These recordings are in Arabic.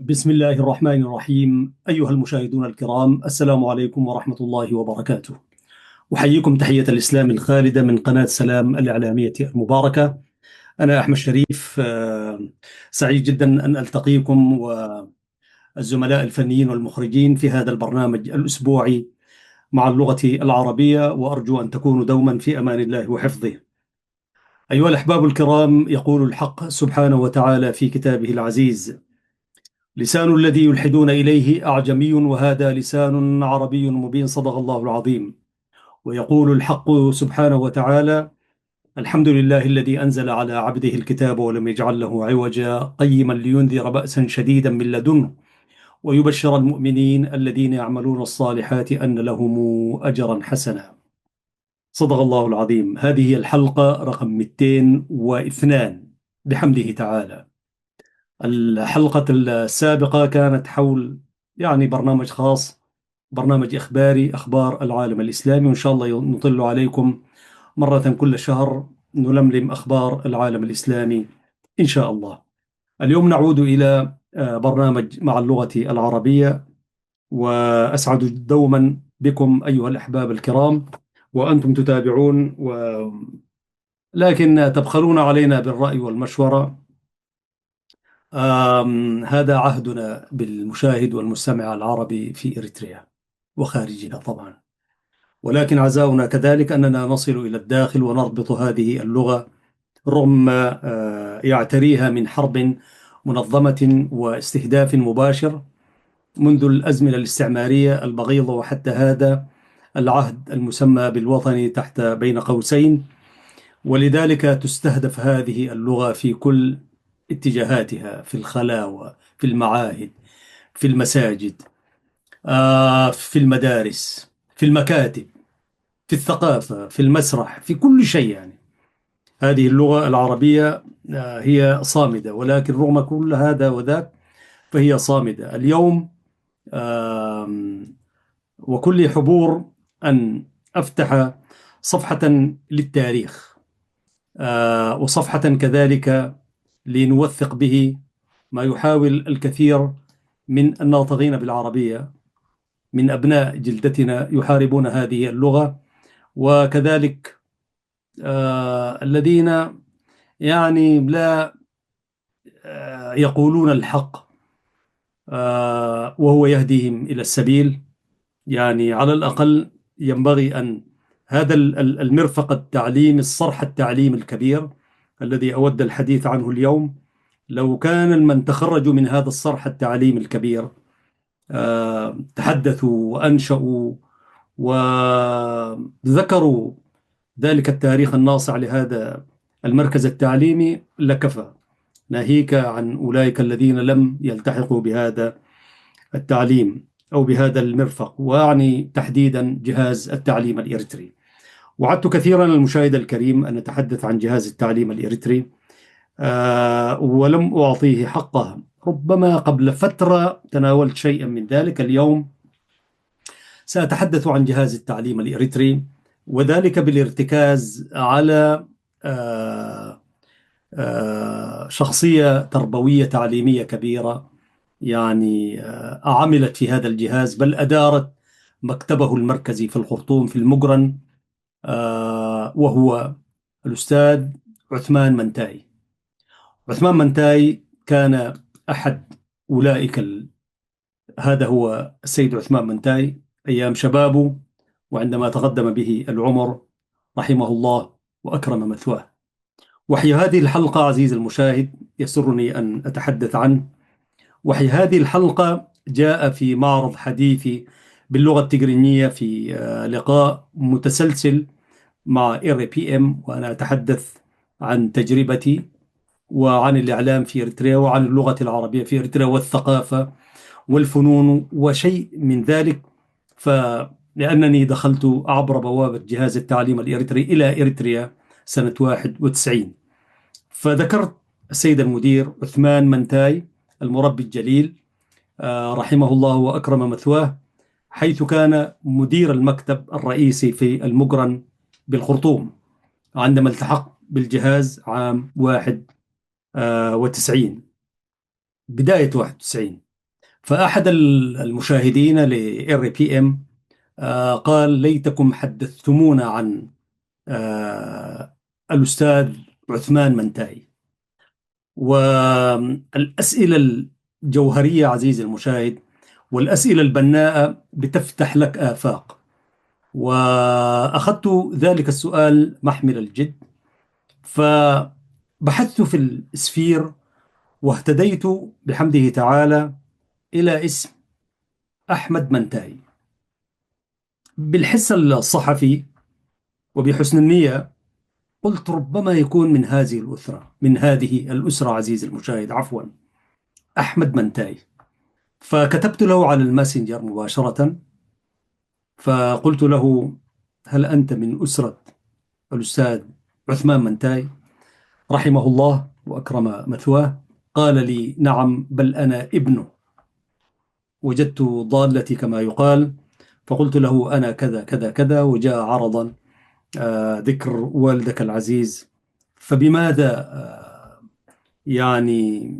بسم الله الرحمن الرحيم. أيها المشاهدون الكرام، السلام عليكم ورحمة الله وبركاته. أحييكم تحية الإسلام الخالدة من قناة سلام الإعلامية المباركة. أنا أحمد شريف، سعيد جدا أن ألتقيكم والزملاء الفنيين والمخرجين في هذا البرنامج الأسبوعي مع اللغة العربية، وأرجو أن تكونوا دوما في أمان الله وحفظه. أيها الأحباب الكرام، يقول الحق سبحانه وتعالى في كتابه العزيز: لسان الذي يلحدون إليه أعجمي وهذا لسان عربي مبين، صدق الله العظيم. ويقول الحق سبحانه وتعالى: الحمد لله الذي أنزل على عبده الكتاب ولم يجعل له عوجا قيما لينذر بأسا شديدا من لدنه ويبشر المؤمنين الذين يعملون الصالحات أن لهم أجرا حسنا. صدق الله العظيم. هذه هي الحلقة رقم 202 بحمده تعالى. الحلقة السابقة كانت حول برنامج خاص، برنامج إخباري، أخبار العالم الإسلامي، وإن شاء الله نطل عليكم مرة كل شهر نلملم أخبار العالم الإسلامي إن شاء الله. اليوم نعود إلى برنامج مع اللغة العربية، وأسعد دوما بكم أيها الأحباب الكرام وأنتم تتابعون، لكن تبخلون علينا بالرأي والمشورة. هذا عهدنا بالمشاهد والمستمع العربي في إريتريا وخارجها طبعا، ولكن عزاؤنا كذلك أننا نصل إلى الداخل ونضبط هذه اللغة رغم ما يعتريها من حرب منظمة واستهداف مباشر منذ الأزمنة الاستعمارية البغيضة وحتى هذا العهد المسمى بالوطني تحت بين قوسين. ولذلك تستهدف هذه اللغة في كل اتجاهاتها، في الخلاوة، في المعاهد، في المساجد، في المدارس، في المكاتب، في الثقافة، في المسرح، في كل شيء. هذه اللغة العربية هي صامدة، ولكن رغم كل هذا وذاك فهي صامدة اليوم. وكل حبور أن أفتح صفحة للتاريخ، وصفحة كذلك لنوثق به ما يحاول الكثير من الناطقين بالعربية من أبناء جلدتنا يحاربون هذه اللغة، وكذلك الذين لا يقولون الحق وهو يهديهم إلى السبيل. على الأقل ينبغي أن هذا المرفق التعليم، الصرح التعليم الكبير الذي أود الحديث عنه اليوم، لو كان من تخرجوا من هذا الصرح التعليم الكبير تحدثوا وأنشأوا وذكروا ذلك التاريخ الناصع لهذا المركز التعليمي لكفى، ناهيك عن أولئك الذين لم يلتحقوا بهذا التعليم أو بهذا المرفق، وأعني تحديدا جهاز التعليم الإريتري. وعدت كثيرا المشاهد الكريم أن نتحدث عن جهاز التعليم الإريتري، ولم أعطيه حقه. ربما قبل فترة تناولت شيئا من ذلك. اليوم سأتحدث عن جهاز التعليم الإريتري، وذلك بالارتكاز على شخصية تربوية تعليمية كبيرة، عملت في هذا الجهاز، بل أدارت مكتبه المركزي في الخرطوم في المقرن، وهو الأستاذ عثمان منتاي. عثمان منتاي كان أحد أولئك هذا هو السيد عثمان منتاي أيام شبابه، وعندما تقدم به العمر رحمه الله وأكرم مثواه. وحي هذه الحلقة عزيز المشاهد يسرني أن أتحدث عنه. وحي هذه الحلقة جاء في معرض حديثي باللغة التجرينية في لقاء متسلسل مع RPM، وأنا أتحدث عن تجربتي وعن الإعلام في إريتريا وعن اللغة العربية في إريتريا والثقافة والفنون وشيء من ذلك. فلأنني دخلت عبر بوابة جهاز التعليم الإريتري إلى إريتريا سنة 91، فذكرت السيد المدير عثمان منتاي المربي الجليل رحمه الله وأكرم مثواه، حيث كان مدير المكتب الرئيسي في المقرن بالخرطوم عندما التحق بالجهاز عام 91، بداية 91. فأحد المشاهدين ل RPM قال: ليتكم حدثتمونا عن آه، الأستاذ عثمان منتاي. والأسئلة الجوهرية عزيزي المشاهد والأسئلة البناءة بتفتح لك آفاق، وأخذت ذلك السؤال محمل الجد، فبحثت في السفير واهتديت بحمده تعالى إلى اسم أحمد منتاي. بالحس الصحفي وبحسن النية قلت ربما يكون من هذه الأسرة عزيزي المشاهد، عفوا، أحمد منتاي. فكتبت له على الماسنجر مباشرة، فقلت له: هل أنت من أسرة الأستاذ عثمان منتاي رحمه الله وأكرم مثواه؟ قال لي: نعم، بل أنا ابنه، وجدت ضالتي كما يقال. فقلت له: أنا كذا كذا كذا، وجاء عرضا ذكر والدك العزيز، فبماذا يعني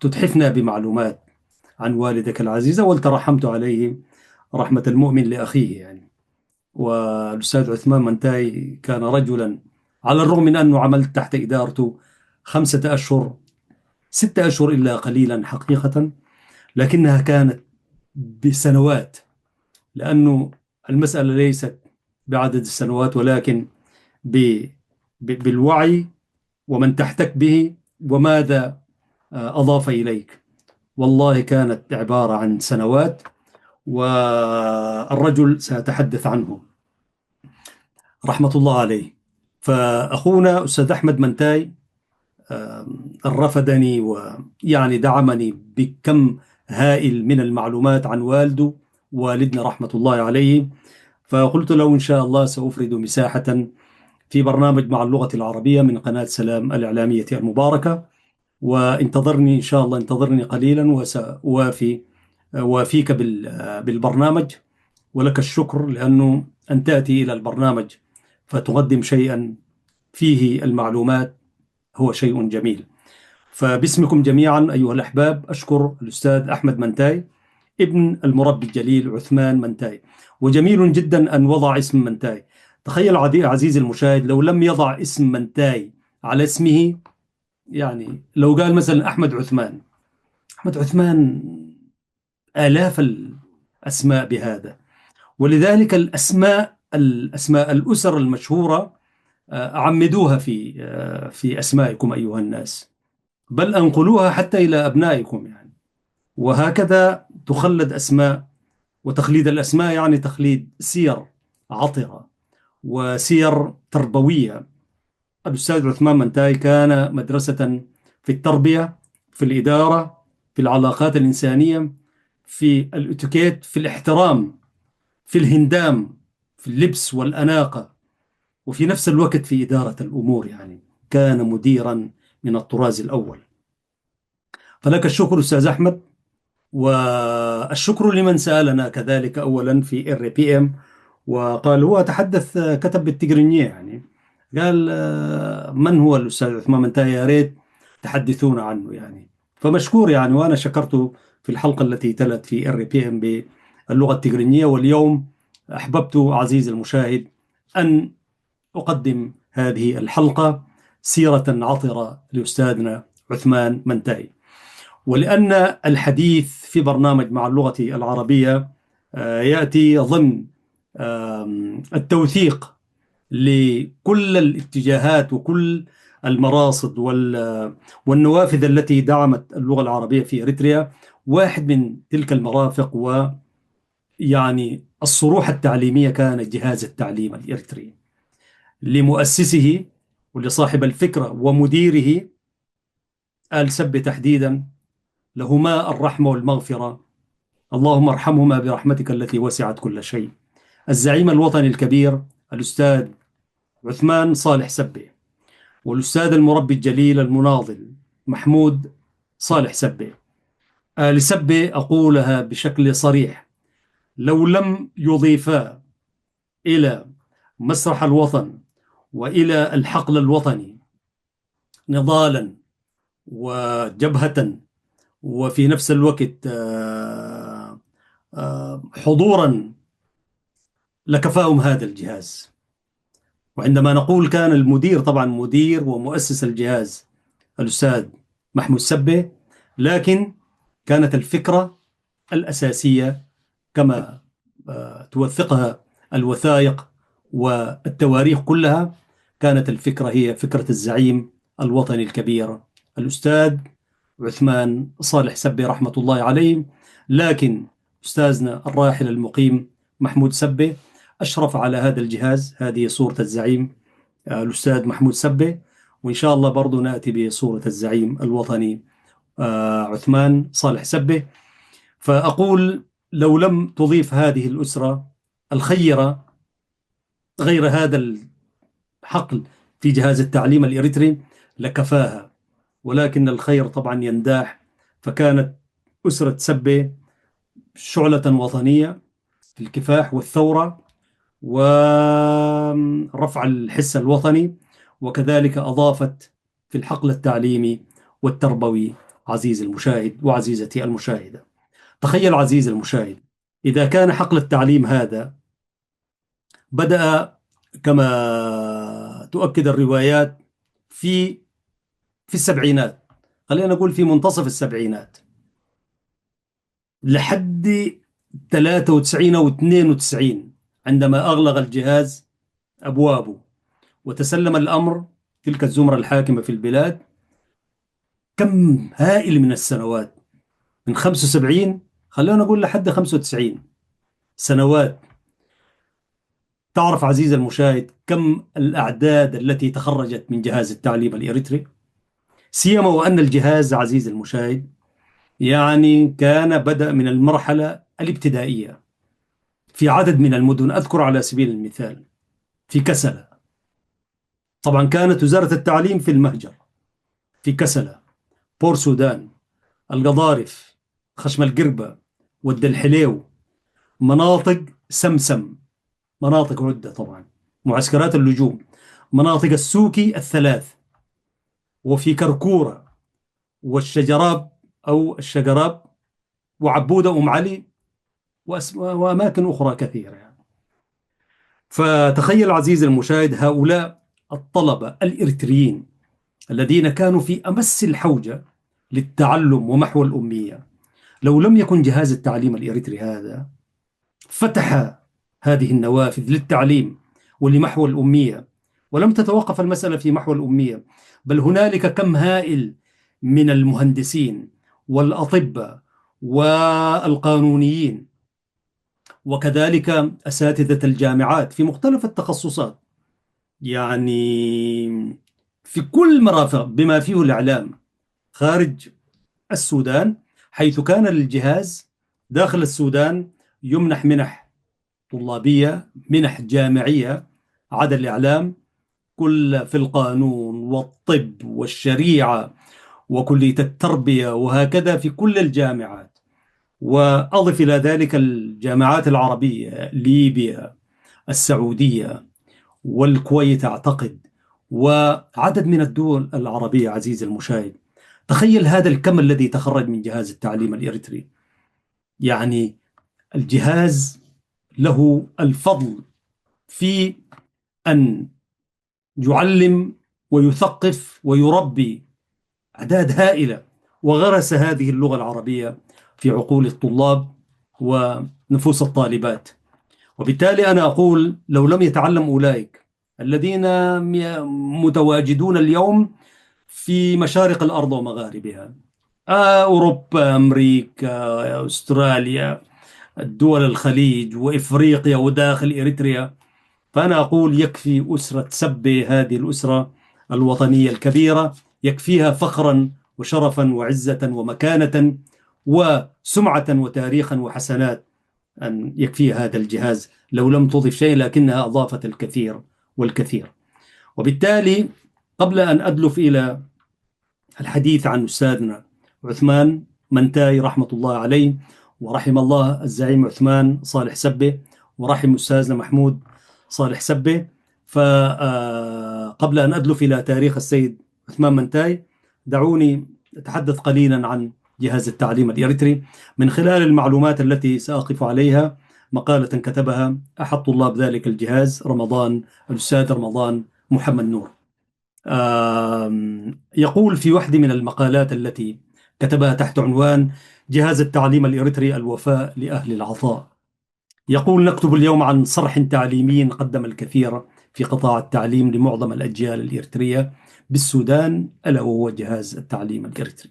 تتحفنا بمعلومات عن والدك العزيز؟ والترحمت عليه رحمة المؤمن لأخيه يعني. والأستاذ عثمان منتاي كان رجلا، على الرغم من أنه عملت تحت إدارته 5 أشهر 6 أشهر إلا قليلا حقيقة، لكنها كانت بسنوات، لأنه المسألة ليست بعدد السنوات، ولكن ب... بالوعي ومن تحتك به وماذا أضاف إليك. والله كانت عبارة عن سنوات، والرجل سأتحدث عنه رحمة الله عليه. فأخونا أستاذ أحمد منتاي رفدني ويعني دعمني بكم هائل من المعلومات عن والدنا رحمة الله عليه. فقلت له: إن شاء الله سأفرد مساحة في برنامج مع اللغة العربية من قناة سلام الإعلامية المباركة، وانتظرني إن شاء الله، انتظرني قليلا وافيك بالبرنامج. ولك الشكر، لأنه أن تأتي إلى البرنامج فتقدم شيئا فيه المعلومات هو شيء جميل. فباسمكم جميعا أيها الأحباب أشكر الأستاذ أحمد منتاي ابن المربي الجليل عثمان منتاي. وجميل جدا أن وضع اسم منتاي. تخيل عزيزي المشاهد لو لم يضع اسم منتاي على اسمه، يعني لو قال مثلا أحمد عثمان، أحمد عثمان آلاف الأسماء بهذا. ولذلك الأسماء الأسر المشهورة عمدوها في أسمائكم أيها الناس، بل أنقلوها حتى إلى أبنائكم يعني. وهكذا تخلد أسماء، وتخليد الأسماء يعني تخليد سير عطرة وسير تربوية. الأستاذ عثمان منتاي كان مدرسة في التربية، في الإدارة، في العلاقات الإنسانية، في الاتيكيت، في الاحترام، في الهندام، في اللبس والأناقة، وفي نفس الوقت في إدارة الأمور. يعني كان مديرا من الطراز الأول. فلك الشكر أستاذ أحمد، والشكر لمن سألنا كذلك أولا في RPM وقال هو تحدث، كتب بالتجرينية يعني، قال من هو الأستاذ عثمان منتهي؟ يا ريت تحدثونا عنه يعني. فمشكور يعني، وأنا شكرته في الحلقة التي تلت في RPM باللغة التجرينية. واليوم أحببت عزيزي المشاهد أن أقدم هذه الحلقة سيرة عطرة لأستاذنا عثمان منتاي. ولأن الحديث في برنامج مع اللغة العربية يأتي ضمن التوثيق لكل الاتجاهات وكل المراصد والنوافذ التي دعمت اللغة العربية في إريتريا، واحد من تلك المرافق ويعني الصروح التعليمية كان جهاز التعليم الإريتري، لمؤسسه ولصاحب الفكرة ومديره آل سبة تحديدا، لهما الرحمة والمغفرة، اللهم ارحمهما برحمتك التي وسعت كل شيء، الزعيم الوطني الكبير الأستاذ عثمان صالح سبة، والأستاذ المربي الجليل المناضل محمود صالح سبة. آل سبة أقولها بشكل صريح، لو لم يضيفا إلى مسرح الوطن وإلى الحقل الوطني نضالا وجبهة وفي نفس الوقت حضورا لكفاهم هذا الجهاز. وعندما نقول كان المدير، طبعا مدير ومؤسس الجهاز الأستاذ محمود سبة، لكن كانت الفكرة الأساسية كما توثقها الوثائق والتواريخ كلها، كانت الفكرة هي فكرة الزعيم الوطني الكبير الأستاذ عثمان صالح سبة رحمة الله عليه. لكن أستاذنا الراحل المقيم محمود سبة أشرف على هذا الجهاز. هذه صورة الزعيم الأستاذ محمود سبة، وإن شاء الله برضو نأتي بصورة الزعيم الوطني عثمان صالح سبة. فأقول لو لم تضيف هذه الأسرة الخيرة غير هذا الحقل في جهاز التعليم الإريتري لكفاها، ولكن الخير طبعا ينداح. فكانت أسرة سبة شعلة وطنية في الكفاح والثورة ورفع الحس الوطني، وكذلك أضافت في الحقل التعليمي والتربوي. عزيزي المشاهد وعزيزتي المشاهدة، تخيل عزيزي المشاهد، إذا كان حقل التعليم هذا بدأ كما تؤكد الروايات في السبعينات، خلينا نقول في منتصف السبعينات، لحد 93 أو 92 عندما أغلق الجهاز أبوابه وتسلم الأمر تلك الزمرة الحاكمة في البلاد. كم هائل من السنوات، من 75 خلينا نقول لحد 95 سنوات. تعرف عزيزي المشاهد كم الأعداد التي تخرجت من جهاز التعليم الإريتري؟ سيما وأن الجهاز عزيزي المشاهد يعني كان بدأ من المرحلة الابتدائية في عدد من المدن. أذكر على سبيل المثال في كسلة، طبعا كانت وزارة التعليم في المهجر، في كسلة، بور سودان، القضارف، خشم القربة، ود الحليو، مناطق سمسم، مناطق عدة طبعا، معسكرات اللجوم، مناطق السوكي الثلاث، وفي كركورة والشجراب أو الشجراب وعبودة أم علي وأماكن أخرى كثيرة يعني. فتخيل عزيزي المشاهد هؤلاء الطلبة الإريتريين الذين كانوا في أمس الحوجة للتعلم ومحو الأمية، لو لم يكن جهاز التعليم الإريتري هذا فتح هذه النوافذ للتعليم ولمحو الأمية، ولم تتوقف المسألة في محو الأمية، بل هنالك كم هائل من المهندسين والأطباء والقانونيين وكذلك أساتذة الجامعات في مختلف التخصصات، يعني في كل مرافق بما فيه الإعلام خارج السودان، حيث كان للجهاز داخل السودان يمنح منح طلابية، منح جامعية، عدا الإعلام كل في القانون والطب والشريعة وكلية التربية وهكذا في كل الجامعات. وأضف إلى ذلك الجامعات العربية، ليبيا، السعودية، والكويت أعتقد، وعدد من الدول العربية. عزيزي المشاهد، تخيل هذا الكم الذي تخرج من جهاز التعليم الإريتري. يعني الجهاز له الفضل في أن يعلم ويثقف ويربي أعداد هائلة، وغرس هذه اللغة العربية في عقول الطلاب ونفوس الطالبات. وبالتالي أنا أقول لو لم يتعلم أولئك الذين متواجدون اليوم في مشارق الأرض ومغاربها، أوروبا، أمريكا، أستراليا، الدول الخليج وإفريقيا وداخل إريتريا، فأنا أقول يكفي أسرة سبة، هذه الأسرة الوطنية الكبيرة، يكفيها فخرا وشرفا وعزة ومكانة وسمعة وتاريخا وحسنات أن يكفي هذا الجهاز لو لم تضف شيء، لكنها أضافت الكثير والكثير. وبالتالي قبل أن أدلف إلى الحديث عن أستاذنا عثمان منتاي رحمة الله عليه، ورحم الله الزعيم عثمان صالح سبة، ورحم أستاذنا محمود صالح سبة، فقبل أن أدلف إلى تاريخ السيد عثمان منتاي دعوني أتحدث قليلا عن جهاز التعليم الإريتري من خلال المعلومات التي سأقف عليها. مقالة كتبها أحد طلاب ذلك الجهاز، الأستاذ رمضان محمد نور. يقول في واحدة من المقالات التي كتبها تحت عنوان جهاز التعليم الإريتري الوفاء لأهل العطاء، يقول: نكتب اليوم عن صرح تعليمي قدم الكثير في قطاع التعليم لمعظم الأجيال الإريترية بالسودان، ألا وهو جهاز التعليم الإريتري،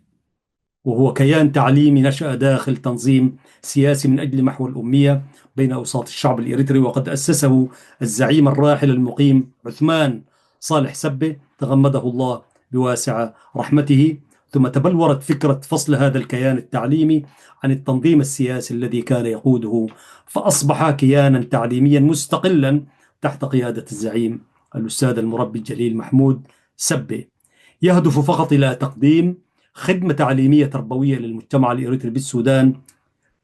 وهو كيان تعليمي نشأ داخل تنظيم سياسي من أجل محو الأمية بين أوساط الشعب الإريتري، وقد أسسه الزعيم الراحل المقيم عثمان صالح سبة تغمده الله بواسع رحمته. ثم تبلورت فكرة فصل هذا الكيان التعليمي عن التنظيم السياسي الذي كان يقوده، فأصبح كيانا تعليميا مستقلا تحت قيادة الزعيم الأستاذ المربي الجليل محمود سبة، يهدف فقط إلى تقديم خدمة تعليمية تربوية للمجتمع الإريتري بالسودان.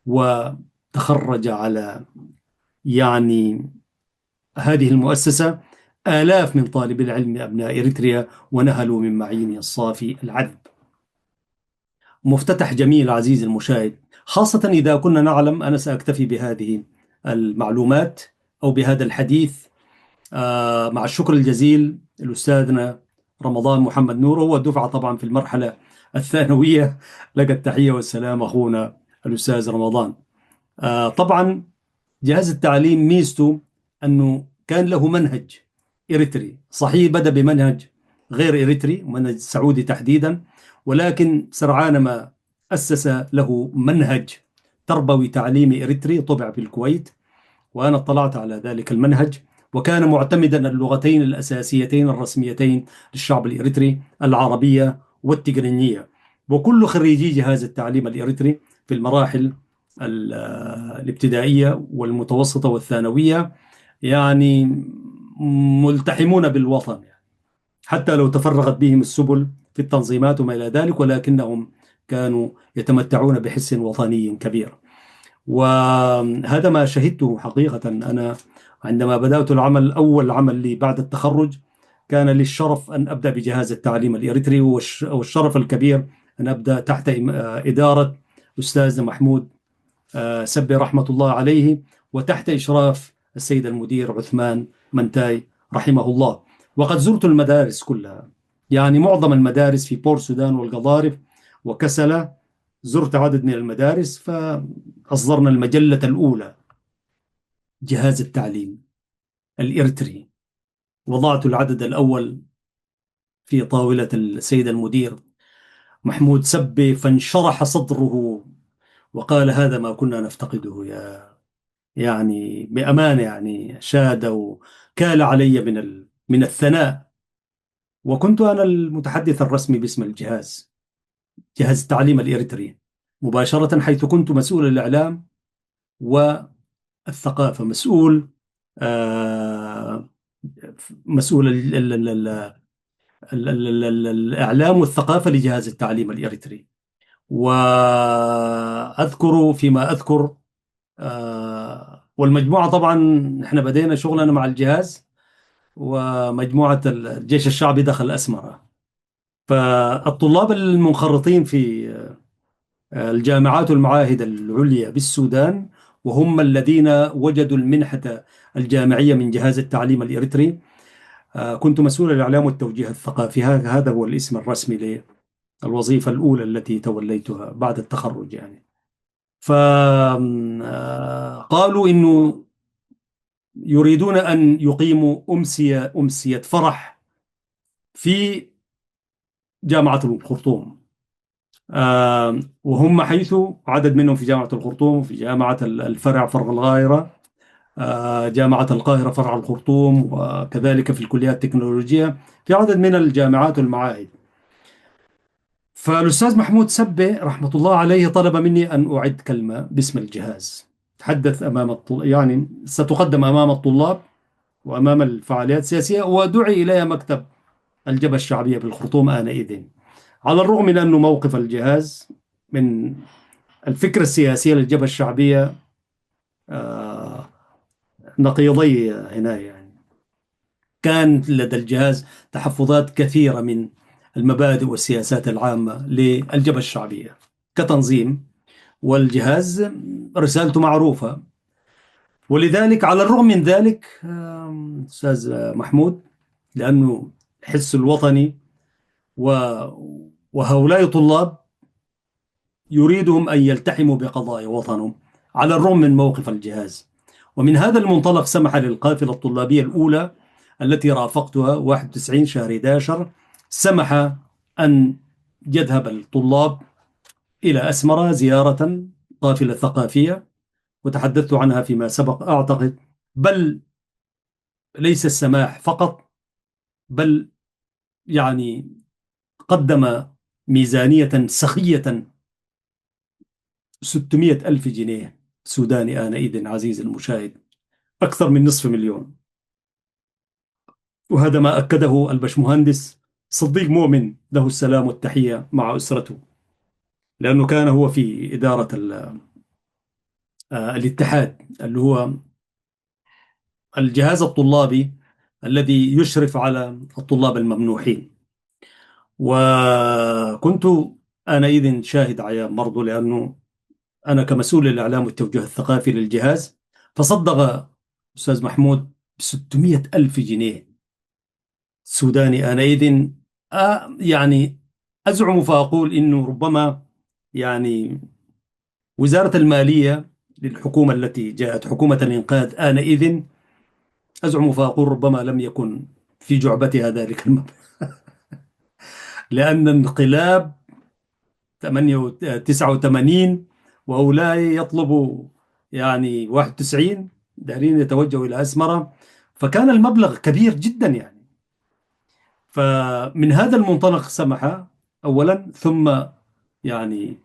وتخرج على يعني هذه المؤسسة آلاف من طالب العلم أبناء إريتريا، ونهلوا من معين الصافي العذب. مفتتح جميل عزيزي المشاهد، خاصة إذا كنا نعلم. أنا سأكتفي بهذه المعلومات أو بهذا الحديث، مع الشكر الجزيل لأستاذنا رمضان محمد نور، هو الدفعة طبعا في المرحلة الثانوية. لك التحية والسلام أخونا الأستاذ رمضان. طبعا جهاز التعليم ميزته أنه كان له منهج إريتري صحيح، بدأ بمنهج غير إريتري، منهج سعودي تحديدا، ولكن سرعان ما أسس له منهج تربوي تعليمي إريتري طبع في الكويت، وأنا اطلعت على ذلك المنهج، وكان معتمدا اللغتين الأساسيتين الرسميتين للشعب الإريتري، العربية والتجرينية. وكل خريجي جهاز التعليم الإريتري في المراحل الابتدائية والمتوسطة والثانوية يعني ملتحمون بالوطن، يعني حتى لو تفرغت بهم السبل في التنظيمات وما إلى ذلك، ولكنهم كانوا يتمتعون بحس وطني كبير. وهذا ما شهدته حقيقة. أنا عندما بدأت العمل، أول عمل لي بعد التخرج، كان لي الشرف أن أبدأ بجهاز التعليم الإريتري، والشرف الكبير أن أبدأ تحت إدارة أستاذ محمود سبي رحمة الله عليه، وتحت إشراف السيد المدير عثمان منتاي رحمه الله. وقد زرت المدارس كلها، يعني معظم المدارس في بور سودان والقضارف وكسلة، زرت عدد من المدارس، فأصدرنا المجلة الأولى جهاز التعليم الإريتري، وضعت العدد الأول في طاولة السيد المدير محمود سبي، فانشرح صدره وقال: هذا ما كنا نفتقده يعني بأمانة، يعني شاد وكال علي من الثناء. وكنت أنا المتحدث الرسمي باسم الجهاز، جهاز التعليم الإريتري مباشرة، حيث كنت مسؤول الإعلام والثقافة، آه، مسؤول الإعلام والثقافة لجهاز التعليم الإريتري. وأذكر فيما أذكر، والمجموعة طبعا نحن بدينا شغلنا مع الجهاز، ومجموعة الجيش الشعبي دخل أسمرة. فالطلاب المنخرطين في الجامعات والمعاهد العليا بالسودان، وهم الذين وجدوا المنحة الجامعية من جهاز التعليم الإريتري، كنت مسؤول الإعلام والتوجيه الثقافي. هذا هو الاسم الرسمي للوظيفة الأولى التي توليتها بعد التخرج يعني. فقالوا إنه يريدون أن يقيموا أمسية فرح في جامعة الخرطوم، وهم حيث عدد منهم في جامعة الخرطوم، وفي جامعة الفرع فرع الغايرة، جامعة القاهرة فرع الخرطوم، وكذلك في الكليات التكنولوجية، في عدد من الجامعات والمعاهد. فالأستاذ محمود سبة رحمة الله عليه طلب مني أن أعد كلمة باسم الجهاز، تحدث أمام الطلاب، يعني ستقدم أمام الطلاب وأمام الفعاليات السياسية، ودعي إليها مكتب الجبهة الشعبية بالخرطوم آنئذ، على الرغم من أنه موقف الجهاز من الفكرة السياسية للجبهة الشعبية آه، نقيضي هنا، يعني كان لدى الجهاز تحفظات كثيرة من المبادئ والسياسات العامة للجبهة الشعبية. كتنظيم، والجهاز رسالته معروفة. ولذلك على الرغم من ذلك أستاذ محمود، لأنه الحس الوطني وهؤلاء طلاب يريدهم أن يلتحموا بقضايا وطنهم على الرغم من موقف الجهاز. ومن هذا المنطلق سمح للقافلة الطلابية الأولى التي رافقتها 91 شهر 11، سمح أن يذهب الطلاب إلى أسمرة زيارة، قافلة ثقافية، وتحدثت عنها فيما سبق أعتقد. بل ليس السماح فقط، بل يعني قدم ميزانية سخية 600 ألف جنيه سوداني آنئذ عزيزي المشاهد، أكثر من نصف مليون. وهذا ما أكده البشمهندس صديق مؤمن له السلام والتحية مع أسرته، لأنه كان هو في إدارة الاتحاد، اللي هو الجهاز الطلابي الذي يشرف على الطلاب الممنوحين. وكنت آنئذ شاهد عيان برضو، لأنه أنا كمسؤول الإعلام والتوجيه الثقافي للجهاز، فصدق أستاذ محمود ب 600 ألف جنيه سوداني آنئذ. يعني أزعم فأقول إنه ربما يعني وزارة المالية للحكومة التي جاءت حكومة الإنقاذ آنئذ، أزعم فأقول ربما لم يكن في جعبتها ذلك المبلغ، لأن انقلاب 89 وأولئك يطلبوا يعني 91 دارين يتوجهوا إلى أسمرة، فكان المبلغ كبير جدا يعني. فمن هذا المنطلق سمح أولا، ثم يعني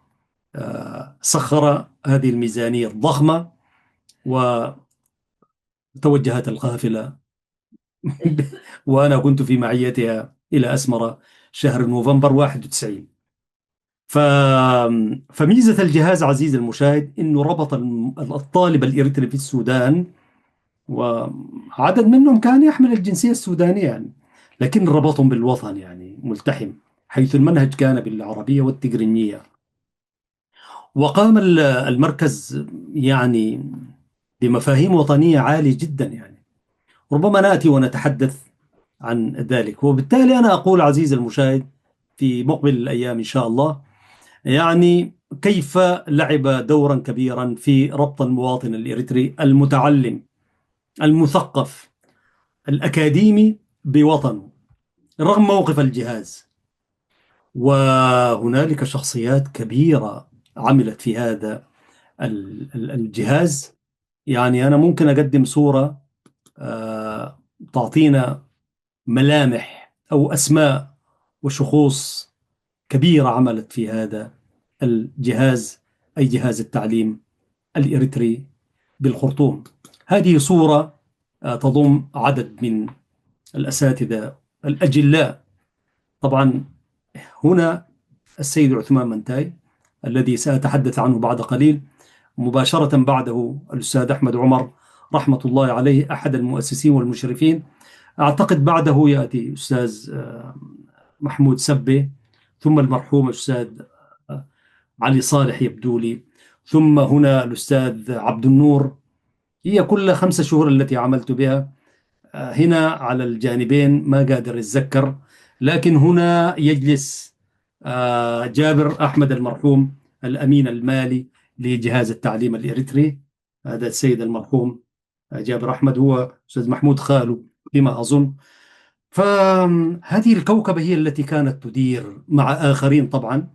سخر هذه الميزانية الضخمة، وتوجهت القافلة وأنا كنت في معيتها إلى أسمرة شهر نوفمبر 91. ف... فميزة الجهاز عزيزي المشاهد أنه ربط الطالب الإريتري في السودان، وعدد منهم كان يحمل الجنسية السودانية يعني، لكن ربطهم بالوطن يعني ملتحم، حيث المنهج كان بالعربية والتجرينية. وقام المركز يعني بمفاهيم وطنية عالية جدا يعني. ربما نأتي ونتحدث عن ذلك. وبالتالي أنا أقول عزيزي المشاهد في مقبل الأيام إن شاء الله، يعني كيف لعب دورا كبيرا في ربط المواطن الإريتري المتعلم المثقف الأكاديمي بوطنه رغم موقف الجهاز. وهنالك شخصيات كبيرة عملت في هذا الجهاز. يعني أنا ممكن أقدم صورة تعطينا ملامح أو أسماء وشخوص كبيرة عملت في هذا الجهاز، أي جهاز التعليم الإريتري بالخرطوم. هذه صورة تضم عدد من الأساتذة الأجلاء. طبعا هنا السيد عثمان منتاي الذي سأتحدث عنه بعد قليل، مباشرة بعده الأستاذ أحمد عمر رحمة الله عليه أحد المؤسسين والمشرفين. أعتقد بعده يأتي أستاذ محمود سبة، ثم المرحوم الأستاذ علي صالح يبدو لي، ثم هنا الأستاذ عبد النور. هي كل 5 شهور التي عملت بها. هنا على الجانبين ما قادر أتذكر، لكن هنا يجلس جابر أحمد المرحوم الأمين المالي لجهاز التعليم الإريتري. هذا السيد المرحوم جابر أحمد هو أستاذ محمود خالو بما أظن. فهذه الكوكبة هي التي كانت تدير مع آخرين طبعا،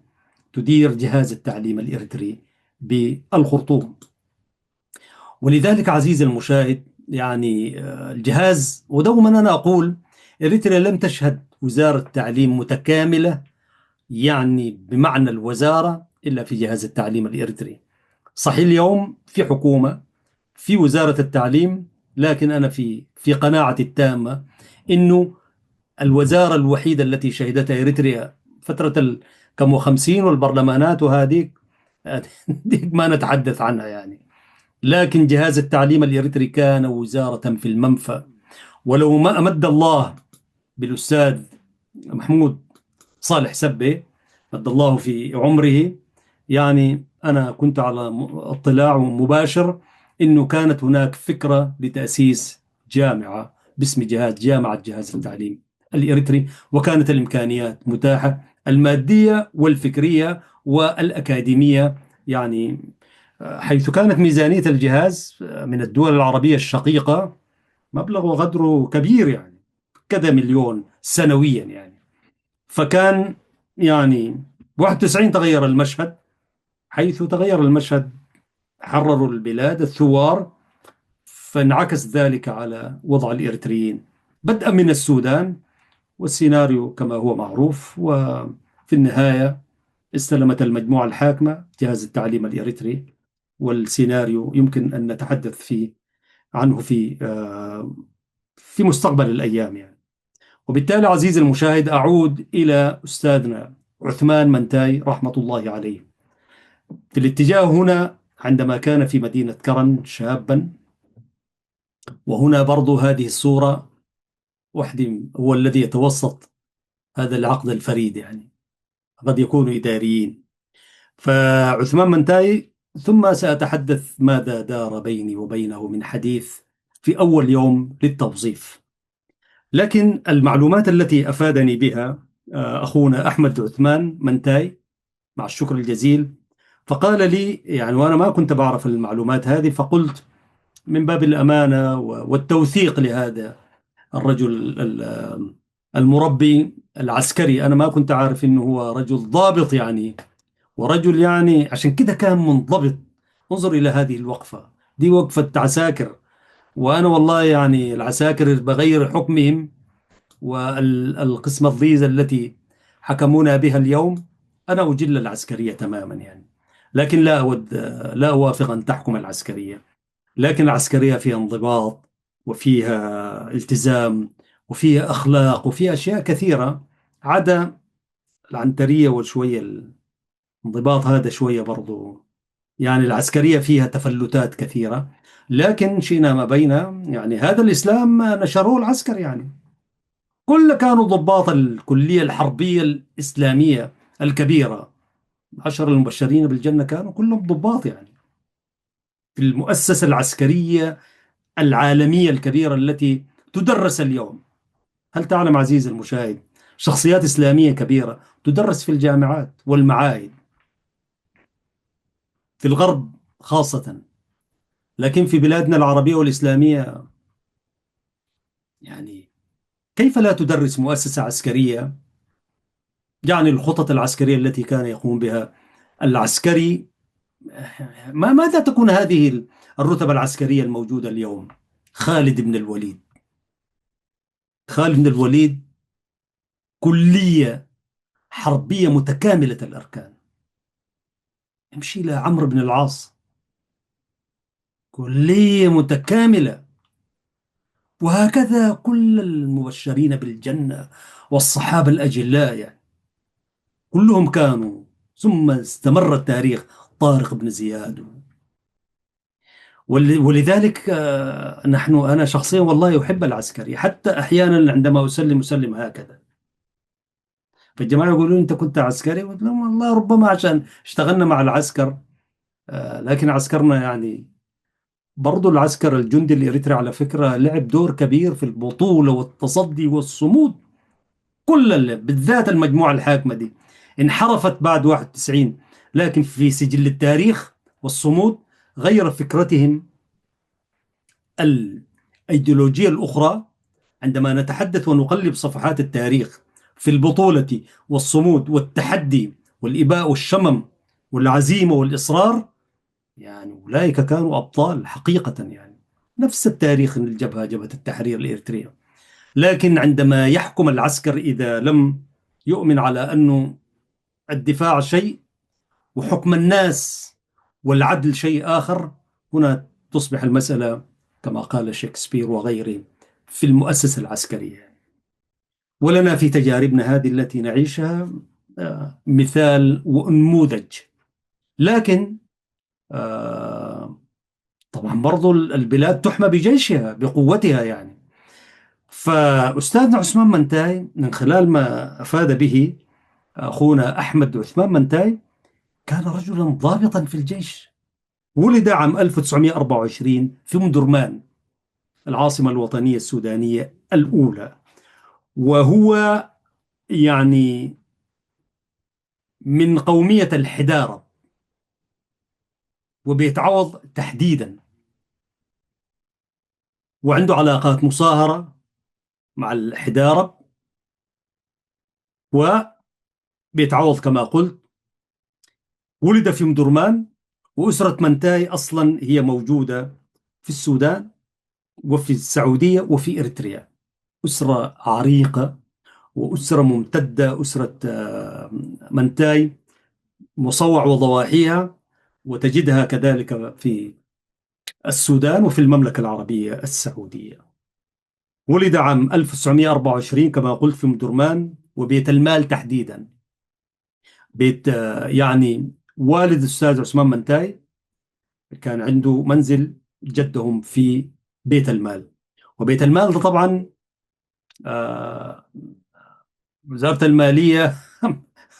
تدير جهاز التعليم الإريتري بالخرطوم. ولذلك عزيزي المشاهد يعني الجهاز، ودوما أنا أقول إريتريا لم تشهد وزارة تعليم متكاملة يعني بمعنى الوزارة إلا في جهاز التعليم الإريتري. صحيح اليوم في حكومة، في وزارة التعليم، لكن أنا في قناعتي التامة إنه الوزارة الوحيدة التي شهدتها إريتريا فترة كم 50 والبرلمانات وهذه ديك ما نتحدث عنها يعني. لكن جهاز التعليم الإريتري كان وزارة في المنفى. ولو ما أمد الله بالأستاذ محمود صالح سبة، مد الله في عمره، يعني أنا كنت على اطلاع مباشر أنه كانت هناك فكرة لتأسيس جامعة باسم جامعة جهاز التعليم الإريتري، وكانت الإمكانيات متاحة المادية والفكرية والأكاديمية. يعني حيث كانت ميزانية الجهاز من الدول العربية الشقيقة مبلغ وقدره كبير، يعني كذا مليون سنويا يعني. فكان يعني 91 تغير المشهد، حيث تغير المشهد، حرروا البلاد الثوار، فانعكس ذلك على وضع الإريتريين بدءا من السودان. والسيناريو كما هو معروف، وفي النهاية استلمت المجموعة الحاكمة جهاز التعليم الإريتري. والسيناريو يمكن أن نتحدث عنه في مستقبل الأيام يعني. وبالتالي عزيزي المشاهد، أعود إلى أستاذنا عثمان منتاي رحمة الله عليه في الاتجاه هنا عندما كان في مدينة كرن شابا. وهنا برضو هذه الصورة وحدي هو الذي يتوسط هذا العقد الفريد، يعني قد يكونوا إداريين. فعثمان منتاي، ثم سأتحدث ماذا دار بيني وبينه من حديث في أول يوم للتوظيف. لكن المعلومات التي أفادني بها أخونا أحمد عثمان منتاي، مع الشكر الجزيل، فقال لي يعني، وأنا ما كنت بعرف المعلومات هذه، فقلت من باب الأمانة والتوثيق لهذا الرجل المربي العسكري. أنا ما كنت عارف إنه هو رجل ضابط يعني، ورجل يعني عشان كده كان منضبط. انظر إلى هذه الوقفة، دي وقفة عساكر. وأنا والله يعني العساكر بغير حكمهم والقسمة الضيزة التي حكمونا بها اليوم، أنا أجل العسكرية تماما يعني. لكن لا أوافق أن تحكم العسكرية. لكن العسكرية فيها انضباط، وفيها التزام، وفيها أخلاق، وفيها أشياء كثيرة، عدا العنترية وشوية الانضباط هذا شوية برضو. يعني العسكرية فيها تفلتات كثيرة. لكن شئنا ما بينا، يعني هذا الإسلام نشروه العسكر يعني. كانوا ضباط الكلية الحربية الإسلامية الكبيرة، 10 المبشرين بالجنة كانوا كلهم ضباط يعني، في المؤسسة العسكرية العالمية الكبيرة التي تدرس اليوم. هل تعلم عزيزي المشاهد، شخصيات إسلامية كبيرة تدرس في الجامعات والمعاهد في الغرب خاصة، لكن في بلادنا العربية والإسلامية يعني كيف لا تدرس مؤسسة عسكرية؟ يعني الخطط العسكرية التي كان يقوم بها العسكري، ماذا تكون هذه الرتب العسكرية الموجودة اليوم؟ خالد بن الوليد. خالد بن الوليد كلية حربية متكاملة الأركان. امشي إلى عمرو بن العاص، كلية متكاملة. وهكذا كل المبشرين بالجنة والصحابة الأجلاء يعني كلهم كانوا. ثم استمر التاريخ، طارق بن زياد. ولذلك أنا شخصيا والله أحب العسكري، حتى أحيانا عندما أسلم هكذا، فالجماعة يقولون أنت كنت عسكري؟ قلت لهم والله ربما عشان اشتغلنا مع العسكر. لكن عسكرنا يعني برضو العسكر الجندي الإريتري على فكرة لعب دور كبير في البطولة والتصدي والصمود. بالذات المجموعة الحاكمة دي انحرفت بعد 91، لكن في سجل التاريخ والصمود غير فكرتهم الأيديولوجية الأخرى. عندما نتحدث ونقلب صفحات التاريخ في البطولة والصمود والتحدي والإباء والشمم والعزيمة والإصرار، يعني أولئك كانوا أبطال حقيقة يعني. نفس التاريخ من جبهة التحرير الإريترية. لكن عندما يحكم العسكر إذا لم يؤمن على أنه الدفاع شيء وحكم الناس والعدل شيء آخر، هنا تصبح المسألة كما قال شكسبير وغيره في المؤسسة العسكرية. ولنا في تجاربنا هذه التي نعيشها مثال ونموذج. لكن آه، طبعا برضو البلاد تحمى بجيشها بقوتها يعني. فأستاذنا عثمان منتاي من خلال ما أفاد به أخونا أحمد عثمان منتاي، كان رجلا ضابطا في الجيش. ولد عام 1924 في أم درمان، العاصمة الوطنية السودانية الأولى. وهو يعني من قومية الحدارة، وبيتعوض تحديدا، وعنده علاقات مصاهرة مع الحدارة، وبيتعوض كما قلت. ولد في أم درمان، وأسرة منتاي أصلا هي موجودة في السودان وفي السعودية وفي إريتريا. أسرة عريقة وأسرة ممتدة، أسرة منتاي، مصوع وضواحيها، وتجدها كذلك في السودان وفي المملكة العربية السعودية. ولد عام 1924 كما قلت في مدرمان وبيت المال تحديدا. بيت يعني والد الأستاذ عثمان منتاي كان عنده منزل جدهم في بيت المال. وبيت المال ده طبعا آه، وزارة المالية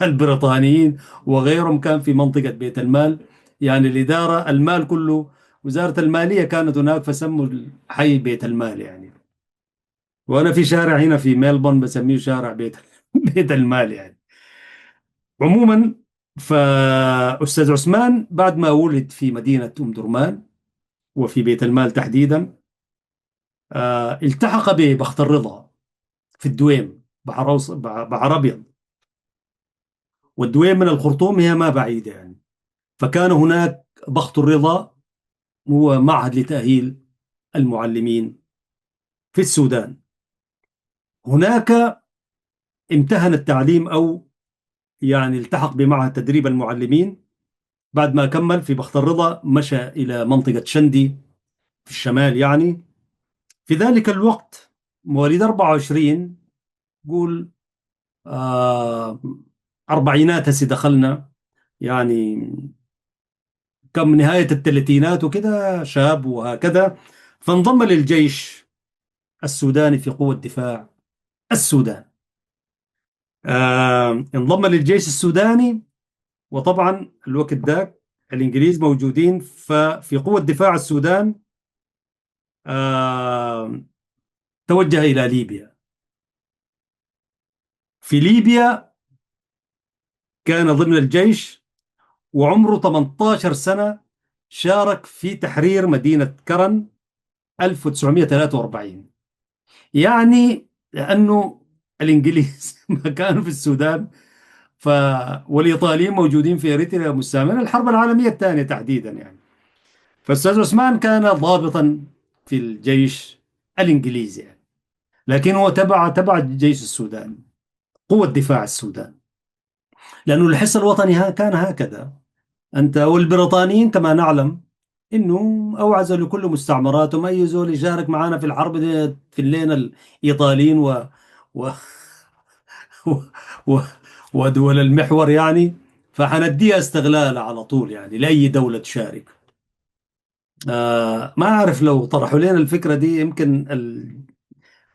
البريطانيين وغيرهم كان في منطقة بيت المال، يعني الإدارة المال كله، وزارة المالية كانت هناك، فسموا الحي بيت المال يعني. وأنا في شارع هنا في ميلبورن بسميه شارع بيت بيت المال يعني. عموما، فأستاذ عثمان بعد ما ولد في مدينة أم درمان وفي بيت المال تحديدا، التحق ببخت الرضا في الدويم، بحر أبيض. والدويم من الخرطوم هي ما بعيدة يعني. فكان هناك بخت الرضا هو معهد لتأهيل المعلمين في السودان. هناك امتهن التعليم، أو يعني التحق بمعهد تدريب المعلمين. بعد ما كمل في بخت الرضا مشى إلى منطقة شندي في الشمال يعني. في ذلك الوقت مواليد 24، قول أربعينات هسي دخلنا يعني، كم نهاية الثلاثينات وكده، شاب وهكذا. فانضم للجيش السوداني في قوة دفاع السودان. انضم للجيش السوداني. وطبعا الوقت ذاك الإنجليز موجودين، ففي قوة دفاع السودان آه توجه إلى ليبيا. في ليبيا كان ضمن الجيش، وعمره 18 سنة شارك في تحرير مدينة كرن 1943. يعني لأنه الإنجليز ما كانوا في السودان، ف والإيطاليين موجودين في إريتريا مستعمرين الحرب العالمية الثانية تحديدا يعني. فالأستاذ عثمان كان ضابطا في الجيش الإنجليزي يعني. لكن هو تبع جيش السودان، قوة دفاع السودان، لأنه الحس الوطني كان هكذا. أنت والبريطانيين كما نعلم إنه أوعزوا لكل مستعمراتهم أي زول يشارك معنا في الحرب دي في اللينا الإيطاليين و... و... و... ودول المحور يعني. فحنديها استغلال على طول يعني لأي دولة تشارك. ما أعرف لو طرحوا لنا الفكرة دي، يمكن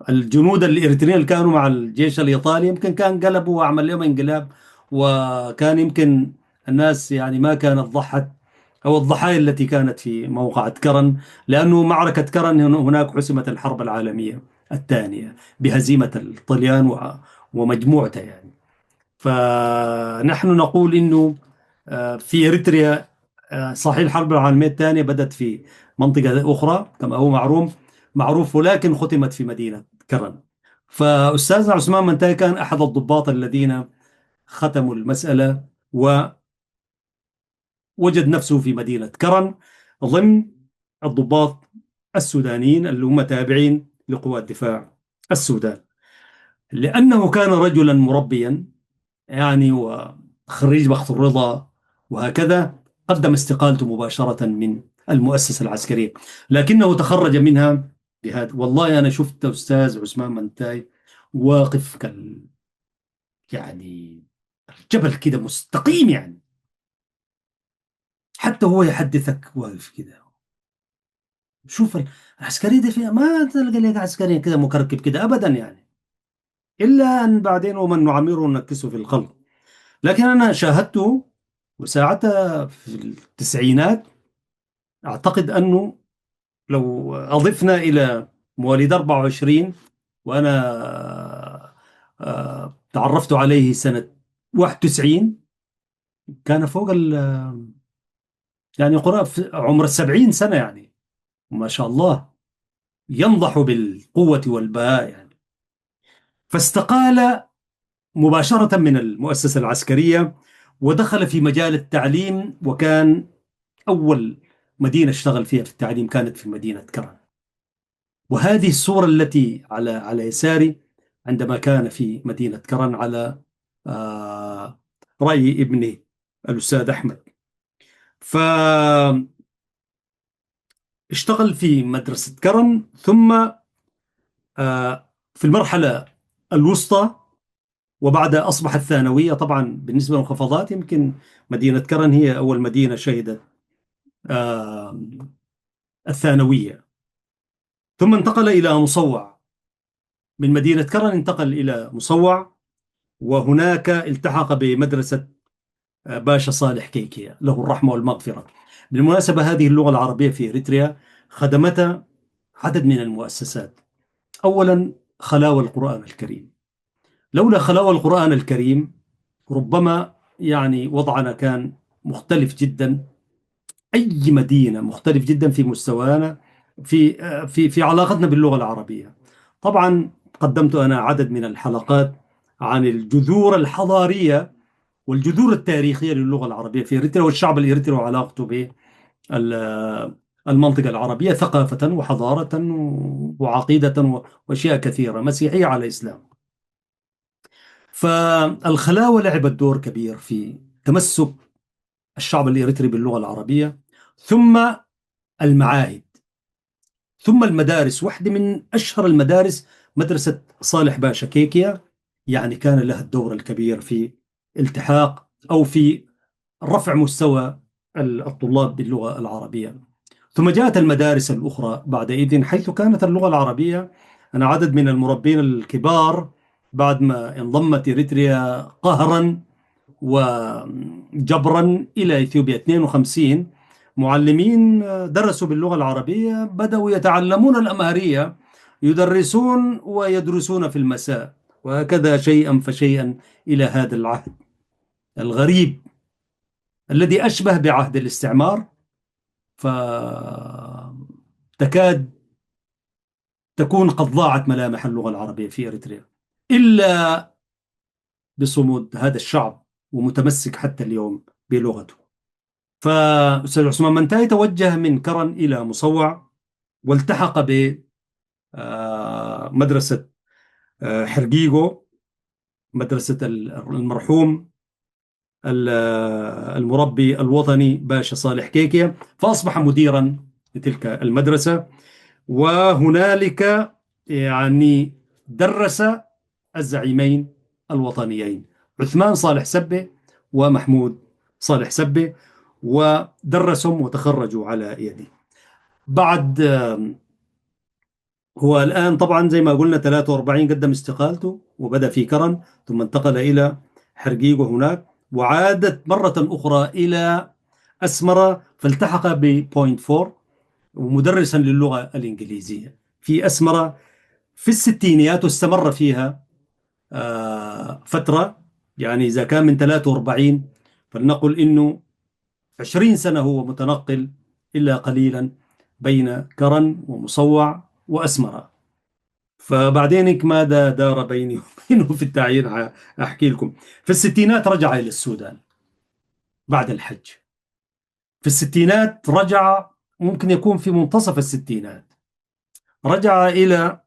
الجنود الإريتريين اللي كانوا مع الجيش الإيطالي يمكن كان قلبوا وعمل لهم انقلاب. وكان يمكن الناس يعني ما كانت ضحت، أو الضحايا التي كانت في موقعة كرن، لأنه معركة كرن هناك حسمت الحرب العالمية الثانية بهزيمة الطليان ومجموعته يعني. فنحن نقول إنه في إريتريا صحيح الحرب العالمية الثانية بدأت في منطقة أخرى كما هو معروف، ولكن ختمت في مدينة كرن. فأستاذنا عثمان منتهي كان أحد الضباط الذين ختموا المسألة، ووجد نفسه في مدينة كرن ضمن الضباط السودانيين اللي هم تابعين لقوات دفاع السودان. لأنه كان رجلا مربيا يعني، وخريج بخت الرضا وهكذا، قدم استقالته مباشرة من المؤسسة العسكرية، لكنه تخرج منها بهذا. والله أنا شفت أستاذ عثمان منتاي واقف يعني الجبل كده مستقيم يعني. حتى هو يحدثك واقف كده. شوف العسكرية دي فيها ما تلقى لك عسكري كده مكركب كده أبدا يعني، إلا أن بعدين ومن نعمره ننكسه في الخلق. لكن أنا شاهدته وساعتها في التسعينات أعتقد أنه لو أضفنا إلى مواليد 24، وأنا تعرفت عليه سنة 91، كان فوق يعني قرابة في عمر 70 سنة يعني، ما شاء الله، ينضح بالقوة والبهاء يعني. فاستقال مباشرة من المؤسسة العسكرية ودخل في مجال التعليم، وكان أول مدينة اشتغل فيها في التعليم كانت في مدينة كرم. وهذه الصورة التي على يساري عندما كان في مدينة كرن على آه، رأي ابني الأستاذ أحمد. فاشتغل في مدرسة كرن، ثم في المرحلة الوسطى، وبعدها أصبح الثانوية. طبعا بالنسبة للمحافظات يمكن مدينة كرن هي أول مدينة شهدت آه، الثانوية. ثم انتقل إلى مصوع. من مدينة كرن انتقل إلى مصوع، وهناك التحق بمدرسة باشا صالح كيكية له الرحمة والمغفرة. بالمناسبة هذه اللغة العربية في إريتريا خدمتها عدد من المؤسسات. أولا خلاوة القرآن الكريم، لولا خلاوة القرآن الكريم ربما يعني وضعنا كان مختلف جدا. أي مدينة مختلف جدا في مستوانا، في علاقتنا باللغة العربية. طبعا قدمت أنا عدد من الحلقات عن الجذور الحضارية والجذور التاريخية للغة العربية في إريتريا، والشعب الإريتري وعلاقته بالمنطقة العربية ثقافة وحضارة وعقيدة وأشياء كثيرة، مسيحية على إسلام. فالخلاوة لعبت دور كبير في تمسك الشعب الإريتري باللغة العربية، ثم المعاهد، ثم المدارس. واحدة من أشهر المدارس مدرسة صالح باشا كيكيا، يعني كان لها الدور الكبير في التحاق أو في رفع مستوى الطلاب باللغة العربية. ثم جاءت المدارس الأخرى بعد إذن، حيث كانت اللغة العربية، أنا عدد من المربين الكبار بعد ما انضمت إريتريا قهرا وجبرا إلى إثيوبيا 52 معلمين درسوا باللغة العربية بدأوا يتعلمون الأمهرية، يدرسون ويدرسون في المساء، وهكذا شيئا فشيئا إلى هذا العهد الغريب الذي أشبه بعهد الاستعمار. فتكاد تكون قد ضاعت ملامح اللغة العربية في إريتريا، إلا بصمود هذا الشعب ومتمسك حتى اليوم بلغته. فأستاذ عثمان منتاي توجه من كرن إلى مصوع، والتحق بمدرسة حرقيقو، مدرسة المرحوم المربي الوطني باشا صالح كيكية، فأصبح مديرا لتلك المدرسة. وهنالك يعني درس الزعيمين الوطنيين عثمان صالح سبة ومحمود صالح سبة، ودرسهم وتخرجوا على يدي. بعد هو الآن طبعا زي ما قلنا 43 قدم استقالته وبدأ في كرن، ثم انتقل إلى حرقيق هناك، وعادت مرة أخرى إلى أسمرة، فالتحق ببوينت فور ومدرسا للغة الإنجليزية في أسمرة في الستينيات، واستمر فيها فترة. يعني إذا كان من 43 فلنقل إنه 20 سنة هو متنقل إلا قليلا بين كرن ومصوع وأسمرة. فبعدينك ماذا دار بيني وبينه في التعيين أحكي لكم. في الستينات رجع إلى السودان بعد الحج. في الستينات رجع، ممكن يكون في منتصف الستينات رجع إلى،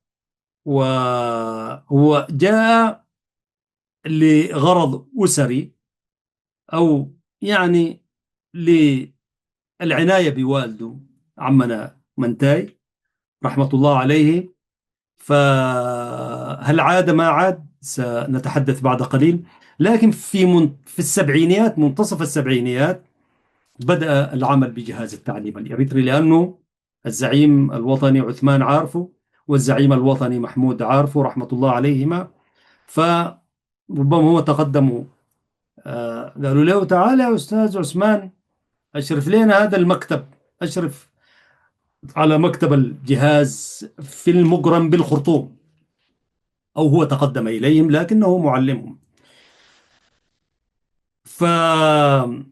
وهو جاء لغرض أسري، أو يعني للعناية بوالده عمنا منتاي رحمة الله عليه. فهل عاد ما عاد سنتحدث بعد قليل. لكن في السبعينيات، منتصف السبعينيات، بدأ العمل بجهاز التعليم الإريتري، لأنه الزعيم الوطني عثمان عارفه، والزعيم الوطني محمود عارفه رحمة الله عليهما. فربما هو تقدموا قالوا له تعالى يا أستاذ عثمان، أشرف لنا هذا المكتب. أشرف على مكتب الجهاز في المجرم بالخرطوم، أو هو تقدم إليهم لكنه معلمهم. فاستمر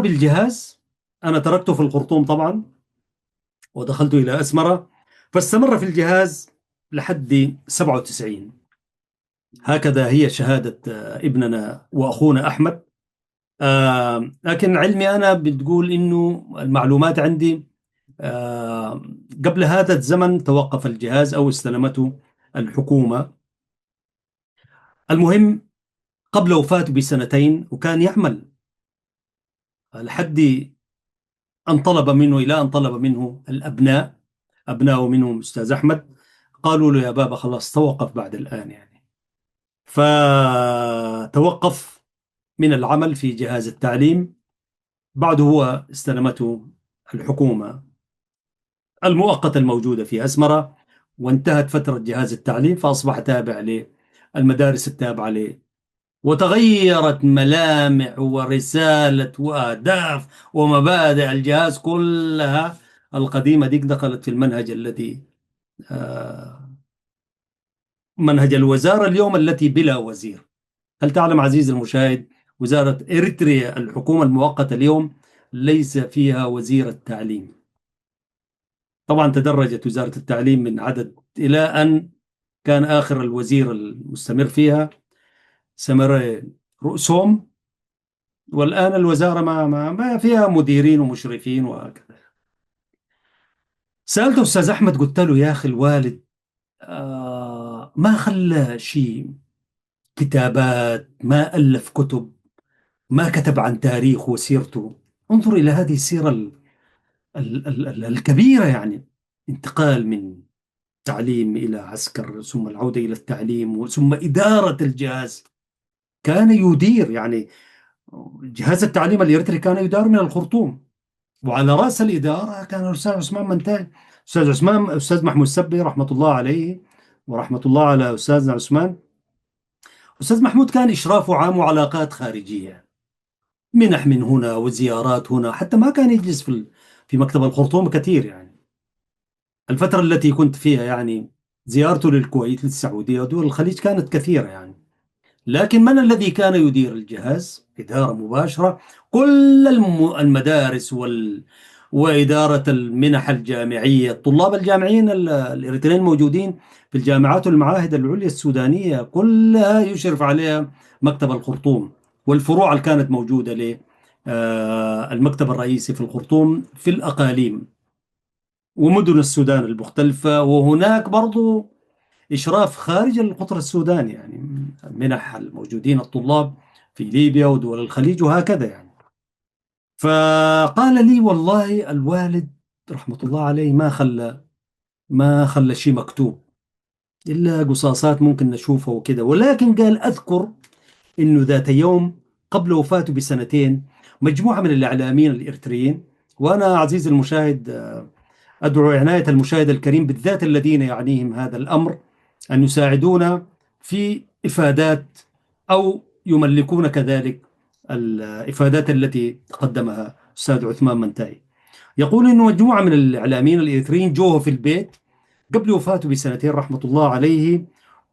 بالجهاز. أنا تركته في الخرطوم طبعا ودخلت إلى أسمرة، فاستمر في الجهاز لحد 97. هكذا هي شهادة ابننا وأخونا أحمد. لكن علمي أنا بتقول إنه المعلومات عندي قبل هذا الزمن توقف الجهاز أو استلمته الحكومة. المهم، قبل وفاته بسنتين وكان يعمل لحد أن طلب منه، إلى أن طلب منه الأبناء، أبناء منهم أستاذ أحمد، قالوا له يا بابا خلاص توقف بعد الآن يعني. فتوقف من العمل في جهاز التعليم. بعد هو استلمته الحكومة المؤقتة الموجودة في أسمرة، وانتهت فترة جهاز التعليم فأصبح تابع للمدارس التابعة له. وتغيرت ملامح ورسالة وأهداف ومبادئ الجهاز كلها القديمة ديك دخلت في المنهج الذي منهج الوزارة اليوم التي بلا وزير. هل تعلم عزيزي المشاهد، وزارة إريتريا الحكومة المؤقتة اليوم ليس فيها وزير التعليم. طبعا تدرجت وزارة التعليم من عدد إلى أن كان آخر الوزير المستمر فيها سمر رؤسهم، والآن الوزارة ما فيها مديرين ومشرفين وهكذا. سألته أستاذ أحمد قلت له يا أخي الوالد ما خلى شيء، كتابات، ما ألف كتب، ما كتب عن تاريخه وسيرته. انظر إلى هذه السيرة الكبيرة يعني، انتقال من تعليم إلى عسكر ثم العودة إلى التعليم ثم إدارة الجهاز. كان يدير يعني جهاز التعليم الإريتري كان يدار من الخرطوم، وعلى رأس الإدارة كان الأستاذ عثمان منتاي. أستاذ عثمان، أستاذ محمود سبي رحمة الله عليه ورحمة الله على أستاذنا عثمان. أستاذ محمود كان إشرافه عام وعلاقات خارجية، منح من هنا وزيارات هنا، حتى ما كان يجلس في مكتب الخرطوم كثير يعني. الفترة التي كنت فيها يعني زيارته للكويت للسعودية ودول الخليج كانت كثيرة يعني. لكن من الذي كان يدير الجهاز إدارة مباشرة؟ كل المدارس وإدارة المنح الجامعية، الطلاب الجامعيين الإريتريين الموجودين في الجامعات والمعاهد العليا السودانية كلها يشرف عليها مكتب الخرطوم، والفروع اللي كانت موجودة المكتب الرئيسي في الخرطوم في الأقاليم ومدن السودان المختلفة. وهناك برضو إشراف خارج القطر السوداني يعني، منح الموجودين الطلاب في ليبيا ودول الخليج وهكذا يعني. فقال لي والله الوالد رحمة الله عليه ما خلى شيء مكتوب إلا قصاصات ممكن نشوفها وكذا. ولكن قال أذكر إنه ذات يوم قبل وفاته بسنتين مجموعة من الإعلاميين الإريتريين، وأنا عزيزي المشاهد أدعو عناية المشاهد الكريم بالذات الذين يعنيهم هذا الأمر أن يساعدونا في إفادات أو يملكون كذلك الإفادات التي قدمها أستاذ عثمان منتاي. يقول إنه مجموعة من الإعلاميين الإريتريين جوه في البيت قبل وفاته بسنتين رحمة الله عليه،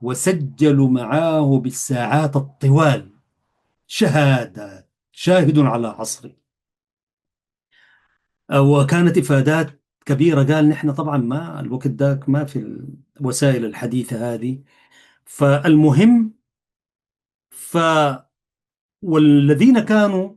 وسجلوا معاه بالساعات الطوال شهادة شاهد على عصري. وكانت إفادات كبيرة. قال نحن طبعا ما الوقت ذاك ما في الوسائل الحديثة هذه. فالمهم ف والذين كانوا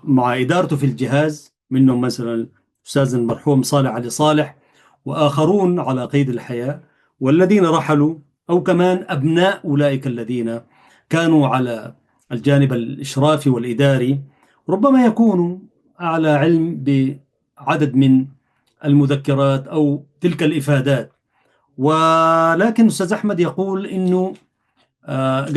مع إدارته في الجهاز منهم مثلا الأستاذ المرحوم صالح علي صالح وآخرون على قيد الحياة، والذين رحلوا، أو كمان أبناء أولئك الذين كانوا على الجانب الإشرافي والإداري، ربما يكونوا على علم بعدد من المذكرات أو تلك الإفادات. ولكن أستاذ أحمد يقول إنه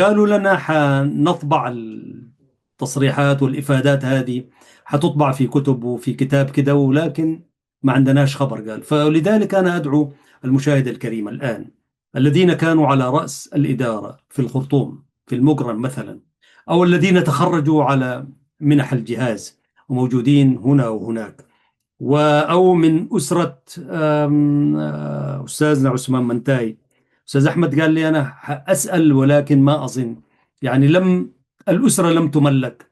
قالوا لنا حنطبع التصريحات والإفادات هذه، حتطبع في كتب وفي كتاب كده، ولكن ما عندناش خبر. قال فلذلك أنا أدعو المشاهد الكريم الآن الذين كانوا على رأس الإدارة في الخرطوم في المقرن مثلا، أو الذين تخرجوا على منح الجهاز وموجودين هنا وهناك، أو من أسرة أستاذنا عثمان منتاي. أستاذ أحمد قال لي أنا أسأل ولكن ما أظن، يعني الأسرة لم تملك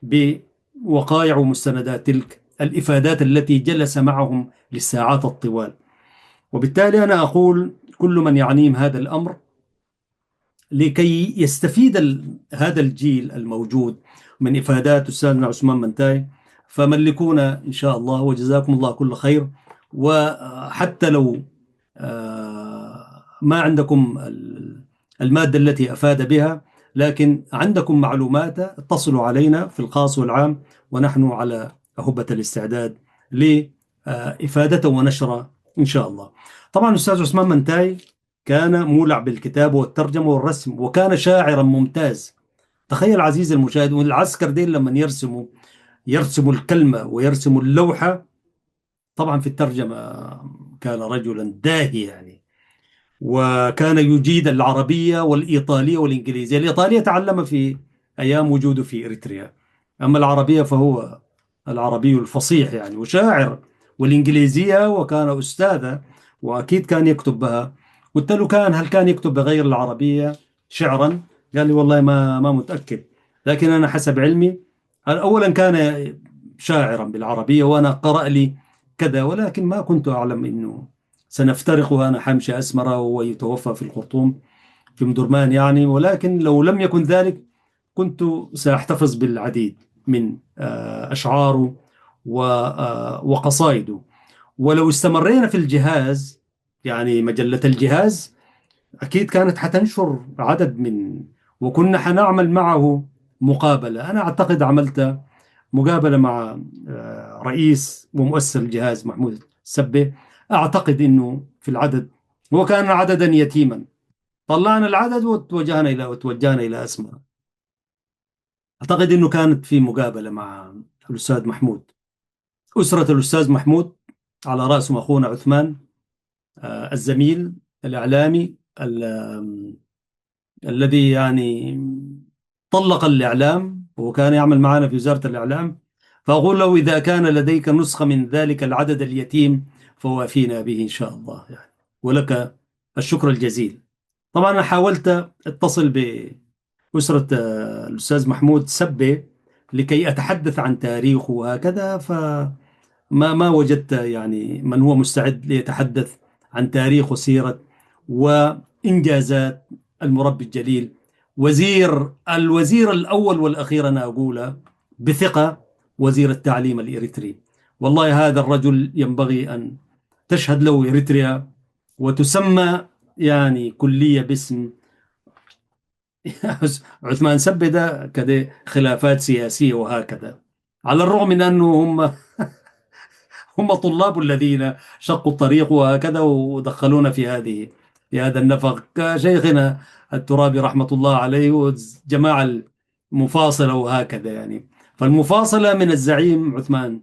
بوقائع ومستندات تلك الإفادات التي جلس معهم للساعات الطوال. وبالتالي أنا أقول كل من يعنيهم هذا الأمر لكي يستفيد هذا الجيل الموجود من إفادات أستاذنا عثمان منتاي، فملكونا إن شاء الله، وجزاكم الله كل خير. وحتى لو ما عندكم المادة التي أفاد بها، لكن عندكم معلومات، اتصلوا علينا في الخاص والعام، ونحن على أهبة الاستعداد لإفادته ونشره إن شاء الله. طبعا الأستاذ عثمان منتاي كان مولع بالكتابة والترجمة والرسم، وكان شاعرا ممتاز. تخيل عزيزي المشاهد، والعسكر دي لما يرسموا الكلمة ويرسموا اللوحة. طبعا في الترجمة كان رجلا داهي يعني، وكان يجيد العربية والإيطالية والإنجليزية. الإيطالية تعلم في أيام وجوده في إريتريا، أما العربية فهو العربي الفصيح يعني، وشاعر. والإنجليزية وكان أستاذا، وأكيد كان يكتب بها. قلت له هل كان يكتب بغير العربية شعرا؟ قال لي والله ما متأكد، لكن أنا حسب علمي أولا كان شاعرا بالعربية، وأنا قرأ لي كذا، ولكن ما كنت أعلم أنه سنفترق وأنا حمشي أسمرة وهو يتوفى في الخرطوم في مدرمان يعني. ولكن لو لم يكن ذلك كنت سأحتفظ بالعديد من أشعاره وقصائده. ولو استمرينا في الجهاز، يعني مجلة الجهاز أكيد كانت حتنشر عدد من، وكنا حنعمل معه مقابلة. أنا أعتقد عملت مقابلة مع رئيس ومؤسس الجهاز محمود السبه. أعتقد أنه في العدد، هو كان عددا يتيما، طلعنا العدد وتوجهنا إلى أسماء. أعتقد أنه كانت في مقابلة مع الأستاذ محمود، أسرة الأستاذ محمود، على رأسهم أخونا عثمان الزميل الإعلامي الذي يعني طلق الإعلام، وكان يعمل معنا في وزارة الإعلام. فأقول له إذا كان لديك نسخة من ذلك العدد اليتيم فوافينا به إن شاء الله يعني، ولك الشكر الجزيل. طبعا أنا حاولت أتصل بأسرة الأستاذ محمود سبة لكي أتحدث عن تاريخه وهكذا، ما وجدت يعني من هو مستعد ليتحدث عن تاريخ وسيرة وإنجازات المربي الجليل، الوزير الأول والأخير. أنا أقول بثقة وزير التعليم الإريتري. والله هذا الرجل ينبغي أن تشهد له إريتريا وتسمى يعني كلية باسم عثمان سبة. ده كده خلافات سياسية وهكذا، على الرغم من أنه هم طلاب الذين شقوا الطريق وهكذا ودخلونا في هذا النفق. شيخنا الترابي رحمة الله عليه والجماعة المفاصلة وهكذا يعني. فالمفاصلة من الزعيم عثمان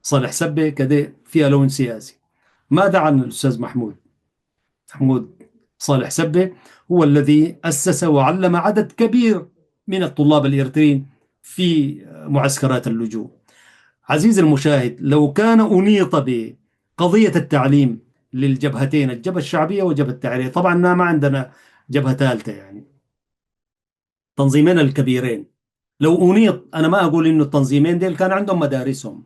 صالح سبة كده فيها لون سياسي. ماذا عن الأستاذ محمود صالح سبة؟ هو الذي أسس وعلم عدد كبير من الطلاب الإريتريين في معسكرات اللجوء. عزيزي المشاهد، لو كان أنيط بقضية التعليم للجبهتين، الجبهة الشعبية والجبهة التحريرية، طبعا ما عندنا جبهة ثالثة يعني، تنظيمين الكبيرين. لو أنيط، أنا ما أقول إنه التنظيمين ديل كان عندهم مدارسهم،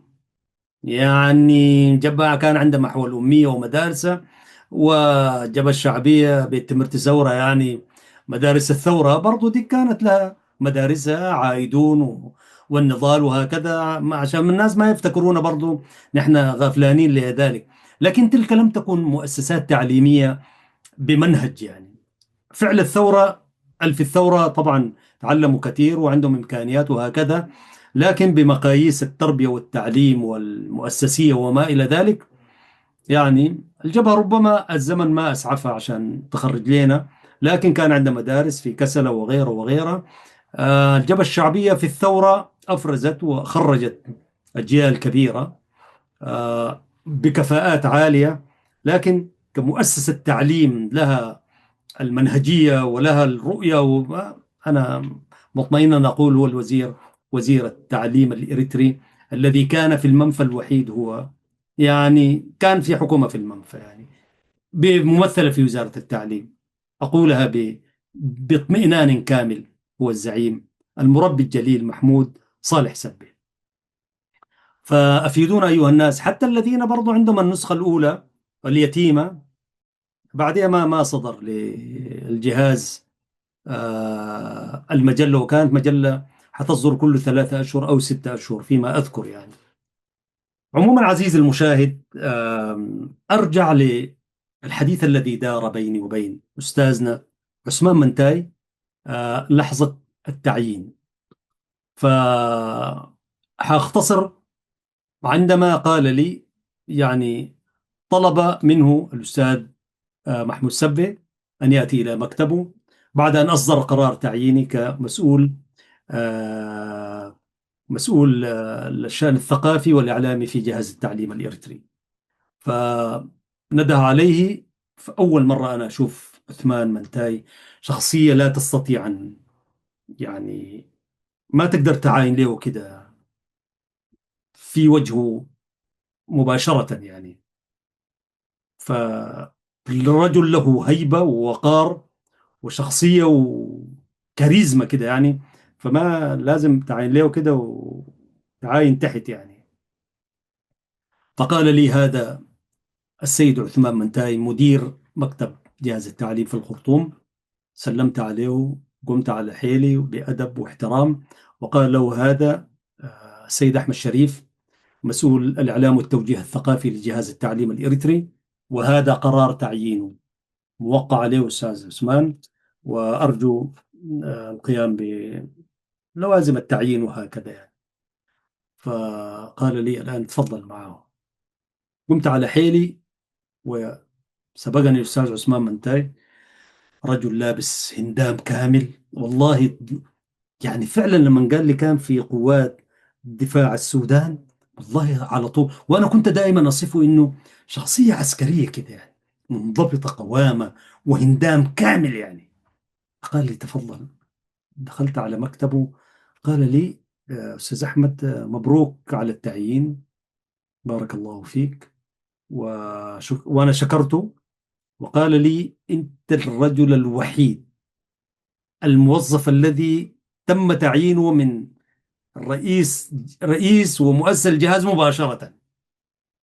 يعني جبهة كان عندها محو الأمية ومدارسها، والجبهة الشعبية بتمر ثورة يعني مدارس الثورة برضو دي كانت لها مدارسها، عايدون والنضال وهكذا، عشان الناس ما يفتكرونا برضو نحن غفلانين لذلك. لكن تلك لم تكن مؤسسات تعليمية بمنهج يعني. فعل الثورة، في الثورة طبعا تعلموا كثير وعندهم إمكانيات وهكذا، لكن بمقاييس التربية والتعليم والمؤسسية وما إلى ذلك، يعني الجبهة ربما الزمن ما أسعفها عشان تخرج لنا، لكن كان عندنا مدارس في كسلة وغيره وغيره. الجبهة الشعبية في الثورة أفرزت وخرجت أجيال كبيرة بكفاءات عالية، لكن كمؤسسة تعليم لها المنهجية ولها الرؤية أنا مطمئن أن أقول هو الوزير، وزير التعليم الإريتري الذي كان في المنفى الوحيد، هو يعني كان في حكومة في المنفى يعني بممثلة في وزارة التعليم، أقولها باطمئنان كامل، هو الزعيم المربي الجليل محمود صالح سبي. فأفيدونا أيها الناس، حتى الذين برضو عندهم النسخة الأولى اليتيمة، بعدها ما صدر للجهاز المجلة، وكانت مجلة حتصدر كل 3 أشهر أو 6 أشهر فيما أذكر يعني. عموما عزيزي المشاهد، أرجع للحديث الذي دار بيني وبين أستاذنا عثمان منتاي لحظة التعيين. فهختصر. عندما قال لي يعني طلب منه الأستاذ محمود سبة أن يأتي إلى مكتبه بعد أن أصدر قرار تعييني كمسؤول، مسؤول الشأن الثقافي والإعلامي في جهاز التعليم الإريتري. فنده عليه. فأول مرة أنا أشوف عثمان منتاي شخصية لا تستطيع أن يعني ما تقدر تعاين له كده في وجهه مباشرة يعني. فالرجل له هيبة ووقار وشخصية وكاريزما كده يعني، فما لازم تعاين له كده وتعاين تحت يعني. فقال لي هذا السيد عثمان منتاي مدير مكتب جهاز التعليم في الخرطوم. سلمت عليه وقمت على حيلي بأدب واحترام، وقال له هذا السيد أحمد شريف مسؤول الإعلام والتوجيه الثقافي لجهاز التعليم الإريتري، وهذا قرار تعيينه موقع عليه أستاذ عثمان، وأرجو القيام بلوازم التعيين وهكذا يعني. فقال لي الآن تفضل معه. قمت على حيلي، وسبقني الأستاذ عثمان منتاي، رجل لابس هندام كامل والله. يعني فعلا لما قال لي كان في قوات دفاع السودان، والله على طول. وانا كنت دائما اصفه انه شخصيه عسكريه كده يعني، منضبطه قوامه وهندام كامل يعني. قال لي تفضل. دخلت على مكتبه. قال لي استاذ احمد مبروك على التعيين، بارك الله فيك. وانا شكرته. وقال لي انت الرجل الوحيد الموظف الذي تم تعيينه من رئيس ومؤسس الجهاز مباشرة.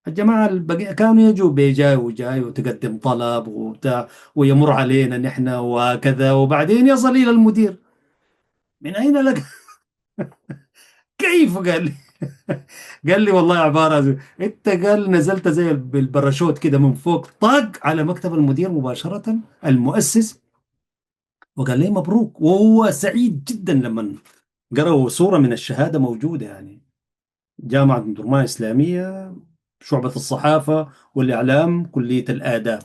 الجماعة البقية كانوا يجوا بيجاي وجاي وتقدم طلب وبتاع ويمر علينا نحن وكذا، وبعدين يصل إلى المدير. من أين لك؟ كيف؟ قال لي قال لي والله عبارة انت قال نزلت زي بالباراشوت كده من فوق طاق على مكتب المدير مباشرة المؤسس، وقال لي مبروك. وهو سعيد جدا لما قرأوا صورة من الشهادة موجودة يعني. جامعة درمان إسلامية، شعبة الصحافة والإعلام، كلية الآداب.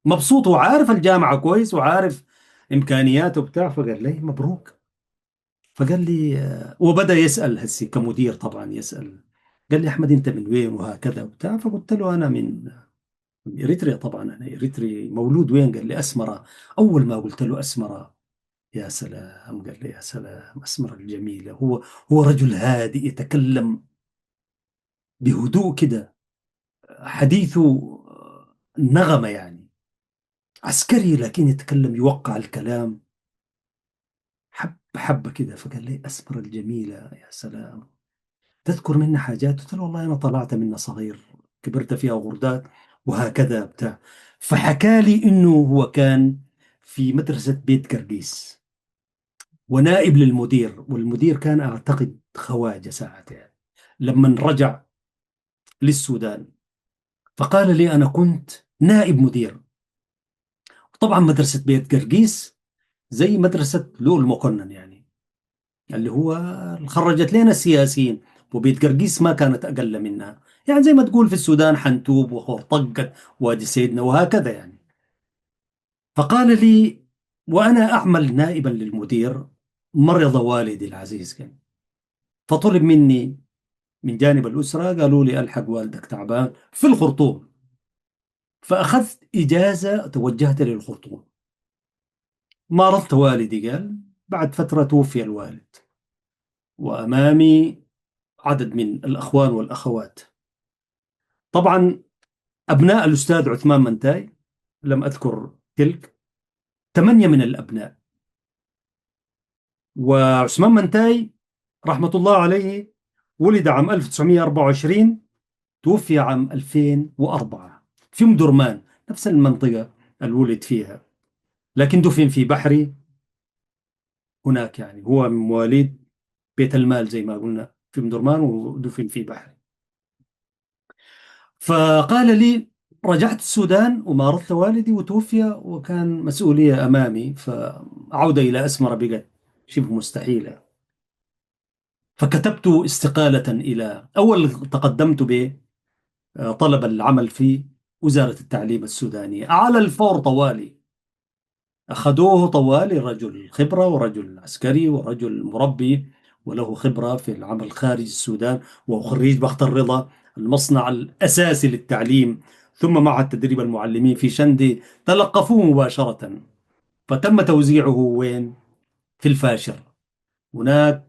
مبسوط وعارف الجامعة كويس وعارف إمكانياته بتاع. فقال لي مبروك. فقال لي وبدأ يسأل هسي كمدير طبعا يسأل. قال لي أحمد أنت من وين وهكذا وبتاع. فقلت له أنا من إريتريا طبعا، أنا إريتري مولود وين؟ قال لي أسمرة. أول ما قلت له أسمرة، يا سلام، قال لي يا سلام أسمرة الجميلة. هو رجل هادئ يتكلم بهدوء كده، حديثه نغمة يعني، عسكري لكن يتكلم يوقع الكلام حبة كده. فقال لي أسمر الجميلة يا سلام، تذكر منا حاجات؟ قلت له والله أنا طلعت منا صغير، كبرت فيها غردات وهكذا بتاع. فحكى لي إنه هو كان في مدرسة بيت قرديس ونائب للمدير، والمدير كان أعتقد خواجة ساعات يعني لما رجع للسودان. فقال لي أنا كنت نائب مدير. طبعا مدرسة بيت قرديس زي مدرسة لؤلؤ المقنن يعني، اللي هو خرجت لنا السياسيين، وبيت قرقيس ما كانت أقل منها يعني. زي ما تقول في السودان حنتوب وطقت وادي سيدنا وهكذا يعني. فقال لي وأنا أعمل نائبا للمدير، مرض والدي العزيز كان، فطلب مني من جانب الأسرة، قالوا لي ألحق والدك تعبان في الخرطوم. فأخذت إجازة توجهت للخرطوم. مرضت والدي قال، بعد فترة توفي الوالد، وأمامي عدد من الأخوان والأخوات. طبعا أبناء الأستاذ عثمان منتاي لم أذكر تلك 8 من الأبناء. وعثمان منتاي رحمة الله عليه ولد عام 1924، توفي عام 2004 في أم درمان، نفس المنطقة اللي ولد فيها، لكن دفن في بحري هناك. يعني هو من مواليد بيت المال زي ما قلنا في أم درمان، ودفن في بحري. فقال لي: رجعت السودان ومارست والدي وتوفي، وكان مسؤولية أمامي، فعودة إلى أسمرة بقت شبه مستحيلة. فكتبت استقالة إلى أول، تقدمت بطلب العمل في وزارة التعليم السودانية على الفور طوالي. أخذوه طوالي، رجل خبرة ورجل عسكري ورجل مربي وله خبرة في العمل خارج السودان، وخريج بخت الرضا، المصنع الأساسي للتعليم، ثم معهد تدريب المعلمين في شندي. تلقفوه مباشرة، فتم توزيعه وين؟ في الفاشر، هناك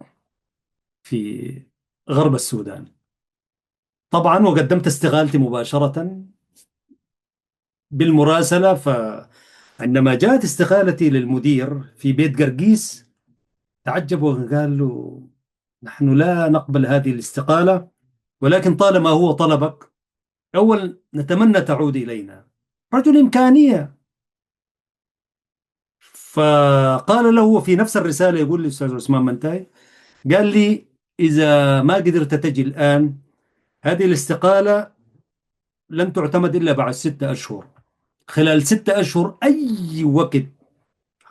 في غرب السودان. طبعا وقدمت استقالتي مباشرة بالمراسلة. فعندما جاءت استقالتي للمدير في بيت قرقيس، تعجب وقال له: نحن لا نقبل هذه الاستقالة، ولكن طالما هو طلبك، أول نتمنى تعود إلينا. رجل إمكانية. فقال له في نفس الرسالة، يقول لي أستاذ عثمان منتاي، قال لي: إذا ما قدرت تجي الآن، هذه الاستقالة لن تعتمد إلا بعد 6 أشهر. خلال 6 أشهر أي وقت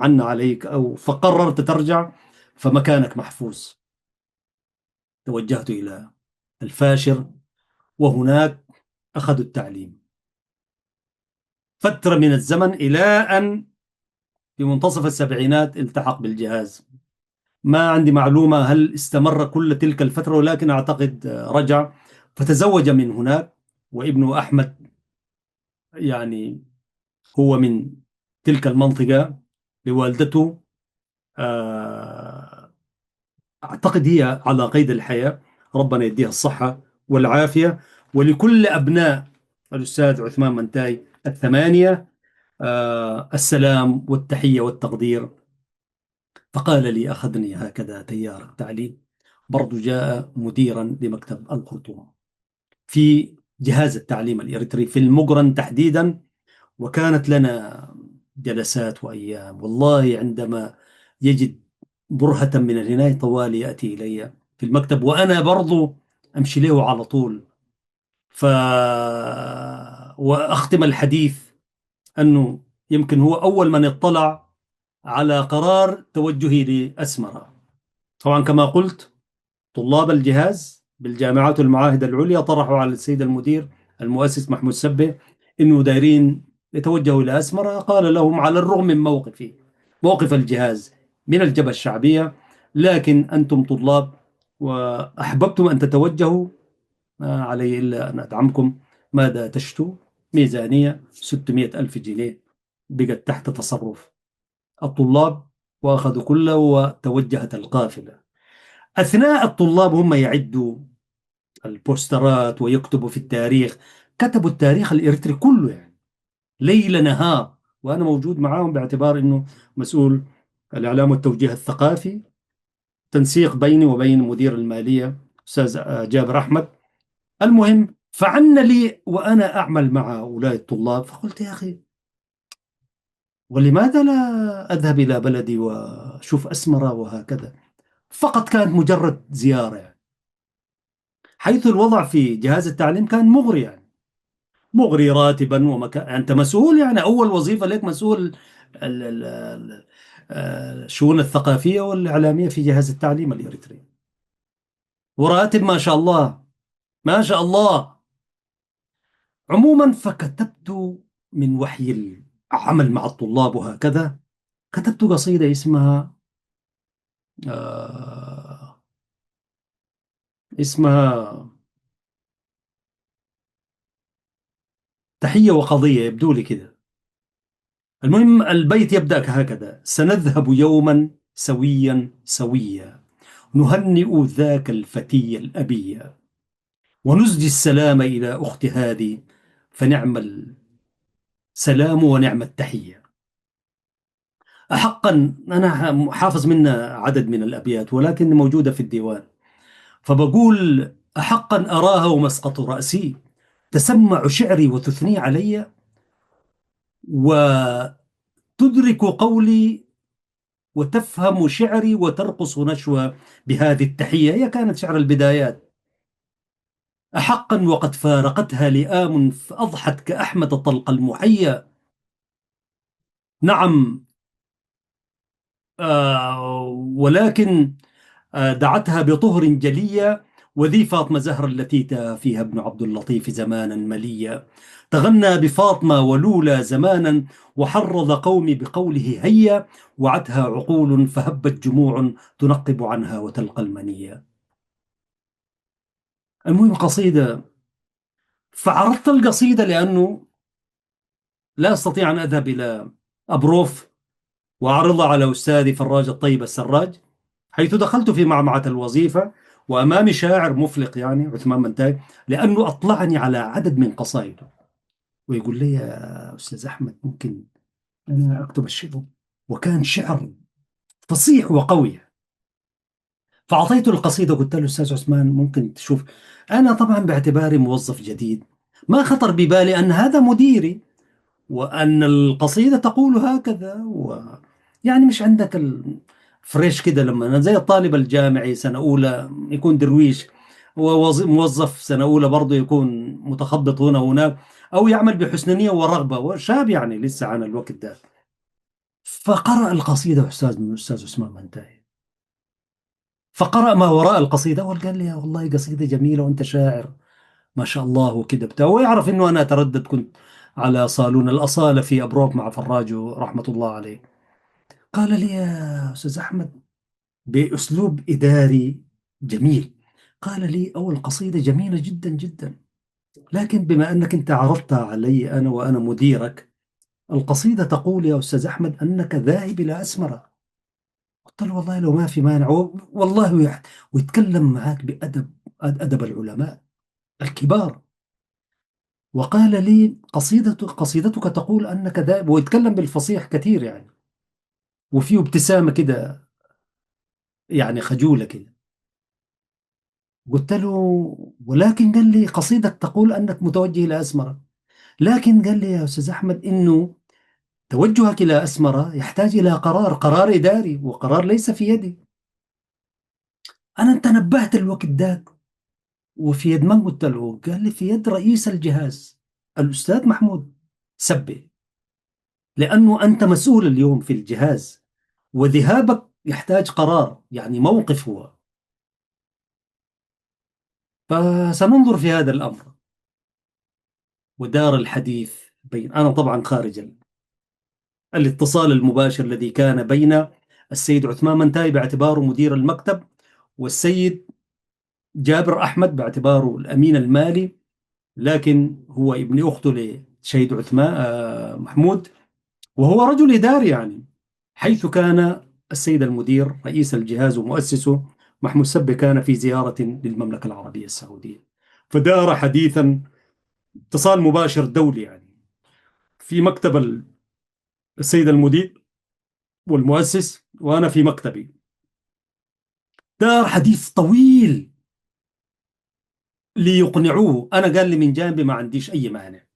عنا عليك أو فقررت ترجع، فمكانك محفوظ. توجهت إلى الفاشر، وهناك أخذوا التعليم فترة من الزمن، إلى أن في منتصف السبعينات التحق بالجهاز. ما عندي معلومة هل استمر كل تلك الفترة، ولكن أعتقد رجع، فتزوج من هناك. وابنه أحمد يعني هو من تلك المنطقة، بوالدته أعتقد هي على قيد الحياة، ربنا يديها الصحة والعافية. ولكل أبناء الأستاذ عثمان منتاي ال8 السلام والتحية والتقدير. فقال لي: أخذني هكذا تيار التعليم. برضو جاء مديرا لمكتب الخرطوم في جهاز التعليم الإريتري في المقرن تحديدا، وكانت لنا جلسات وأيام. والله عندما يجد برهة من العناية طوال يأتي إلي في المكتب، وأنا برضو أمشي له على طول. ف وأختم الحديث أنه يمكن هو أول من اطلع على قرار توجهي لأسمرة. طبعا كما قلت، طلاب الجهاز بالجامعات والمعاهد العليا طرحوا على السيد المدير المؤسس محمود سبه انه دايرين يتوجهوا الى اسمره. قال لهم: على الرغم من موقفي، موقف الجهاز من الجبهه الشعبيه، لكن انتم طلاب واحببتم ان تتوجهوا، ما علي الا ان ادعمكم. ماذا تشتو؟ ميزانيه 600 الف جنيه بقت تحت تصرف الطلاب، واخذوا كله وتوجهت القافله. أثناء الطلاب هم يعدوا البوسترات ويكتبوا في التاريخ، كتبوا التاريخ الإريتري كله يعني ليل نهار، وأنا موجود معاهم باعتبار أنه مسؤول الإعلام والتوجيه الثقافي، تنسيق بيني وبين مدير المالية أستاذ جابر أحمد. المهم، فعنا لي وأنا أعمل مع أولئك الطلاب. فقلت: يا أخي، ولماذا لا أذهب إلى بلدي وأشوف أسمرة وهكذا؟ فقط كانت مجرد زيارة يعني. حيث الوضع في جهاز التعليم كان مغري يعني، مغري راتبا ومكان. أنت مسؤول، يعني أول وظيفة لك مسؤول الشؤون الثقافية والإعلامية في جهاز التعليم الإريتري، وراتب ما شاء الله، ما شاء الله. عموما فكتبت من وحي العمل مع الطلاب وهكذا، كتبت قصيدة اسمها آه اسمها تحية وقضية، يبدو لي كده. المهم البيت يبدأ هكذا: سنذهب يوما سويا سويا، نهنئ ذاك الفتي الأبي، ونزدي السلام إلى أخت هذه، فنعم السلام ونعم التحية. أحقا أنا حافظ منها عدد من الأبيات ولكن موجودة في الديوان، فبقول: أحقا أراها مسقط رأسي، تسمع شعري وتثني علي، وتدرك قولي وتفهم شعري وترقص نشوى بهذه التحية. هي كانت شعر البدايات. أحقا وقد فارقتها لئام فأضحت كأحمد طلق المحيا. نعم. ولكن دعتها بطهر جلية، وذي فاطمة زهر التي تاه فيها ابن عبد اللطيف زمانا مليا. تغنى بفاطمة ولولا زمانا، وحرض قومي بقوله هيا، وعتها عقول فهبت جموع تنقب عنها وتلقى المنية. المهم قصيدة، فعرضت القصيدة لأنه لا أستطيع أن أذهب إلى أبروف وأعرضها على أستاذي فراج الطيب السراج، حيث دخلت في معمعة الوظيفة وأمامي شاعر مفلق يعني عثمان منتاي، لأنه أطلعني على عدد من قصائده، ويقول لي: يا أستاذ أحمد ممكن أنا أكتب الشعر؟ وكان شعر فصيح وقوي. فأعطيته القصيدة، قلت له: أستاذ عثمان ممكن تشوف؟ أنا طبعا باعتباري موظف جديد ما خطر ببالي أن هذا مديري، وأن القصيدة تقول هكذا، يعني مش عندك الفريش كده، لما أنا زي الطالب الجامعي سنة أولى يكون درويش، وموظف سنة أولى برضه يكون متخبط هنا وهناك، أو يعمل بحسن نية ورغبة، وشاب يعني لسه عن الوقت ده. فقرأ القصيدة أستاذ من أستاذ عثمان منتهي، فقرأ ما وراء القصيدة وقال لي: والله قصيدة جميلة وأنت شاعر ما شاء الله وكده بتاع. ويعرف إنه أنا أتردد، كنت على صالون الأصالة في أبروك مع فراجو رحمة الله عليه. قال لي: يا أستاذ أحمد بأسلوب إداري جميل، قال لي: أول قصيدة جميلة جدا جدا، لكن بما أنك أنت عرضتها علي أنا وأنا مديرك، القصيدة تقول يا أستاذ أحمد أنك ذاهب إلى أسمرة. قلت له: والله لو ما في مانع، والله ويتكلم معك بأدب، أدب العلماء الكبار. وقال لي: قصيدتك تقول أنك ذاهب، ويتكلم بالفصيح كثير يعني، وفيه ابتسامة كده يعني خجولة كده. قلت له: ولكن قال لي قصيدك تقول أنك متوجه إلى أسمرة، لكن قال لي يا أستاذ أحمد إنه توجهك إلى أسمرة يحتاج إلى قرار إداري، وقرار ليس في يدي. أنا تنبهت الوقت ذاك، وفي يد من؟ قلت له. قال لي: في يد رئيس الجهاز الأستاذ محمود سبي، لأنه أنت مسؤول اليوم في الجهاز، وذهابك يحتاج قرار يعني موقف هو، فسننظر في هذا الأمر. ودار الحديث بين، أنا طبعا خارج الاتصال المباشر الذي كان بين السيد عثمان منتاي باعتباره مدير المكتب، والسيد جابر أحمد باعتباره الأمين المالي، لكن هو ابن أخته لشهيد عثمان محمود، وهو رجل إداري يعني، حيث كان السيد المدير رئيس الجهاز ومؤسسه محمود سبي كان في زيارة للمملكة العربية السعودية. فدار حديثا، اتصال مباشر دولي يعني، في مكتب السيد المدير والمؤسس، وأنا في مكتبي. دار حديث طويل ليقنعوه. أنا قال لي من جانبي ما عنديش أي مانع،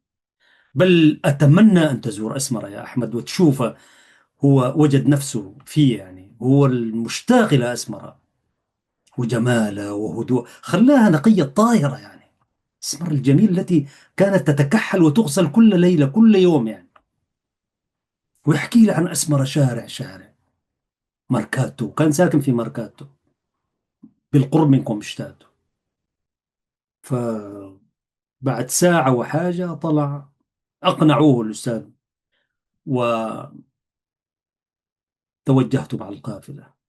بل أتمنى أن تزور أسمرة يا أحمد وتشوفه. هو وجد نفسه فيه يعني، هو المشتاق إلى أسمرة وجمالها وهدوء، خلاها نقية طاهرة يعني، أسمر الجميل التي كانت تتكحل وتغسل كل ليلة كل يوم يعني. ويحكي لي عن أسمرة شارع شارع ماركاتو، كان ساكن في ماركاتو بالقرب من كومشتاتو. فبعد ساعة وحاجة طلع، أقنعوه الأستاذ، وتوجهت مع القافلة.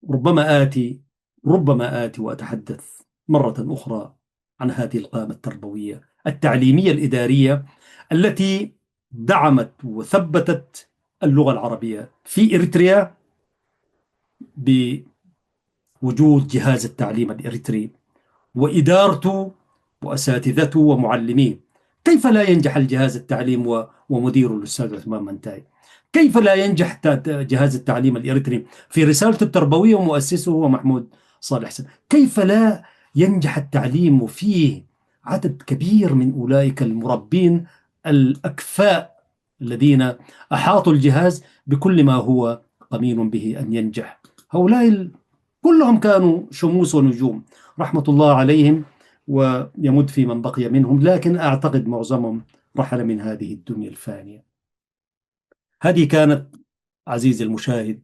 ربما آتي ربما آتي وأتحدث مرة أخرى عن هذه القامة التربوية التعليمية الإدارية التي دعمت وثبتت اللغة العربية في إريتريا بوجود جهاز التعليم الإريتري وإدارته وأساتذته ومعلميه. كيف لا ينجح الجهاز التعليم ومديره الأستاذ عثمان منتاي؟ كيف لا ينجح جهاز التعليم الإريتري في رسالته التربوية ومؤسسه هو محمود صالح حسن؟ كيف لا ينجح التعليم وفيه عدد كبير من أولئك المربين الأكفاء الذين أحاطوا الجهاز بكل ما هو قمين به أن ينجح؟ هؤلاء كلهم كانوا شموس ونجوم رحمة الله عليهم، ويمد في من بقي منهم، لكن أعتقد معظمهم رحل من هذه الدنيا الفانية. هذه كانت عزيزي المشاهد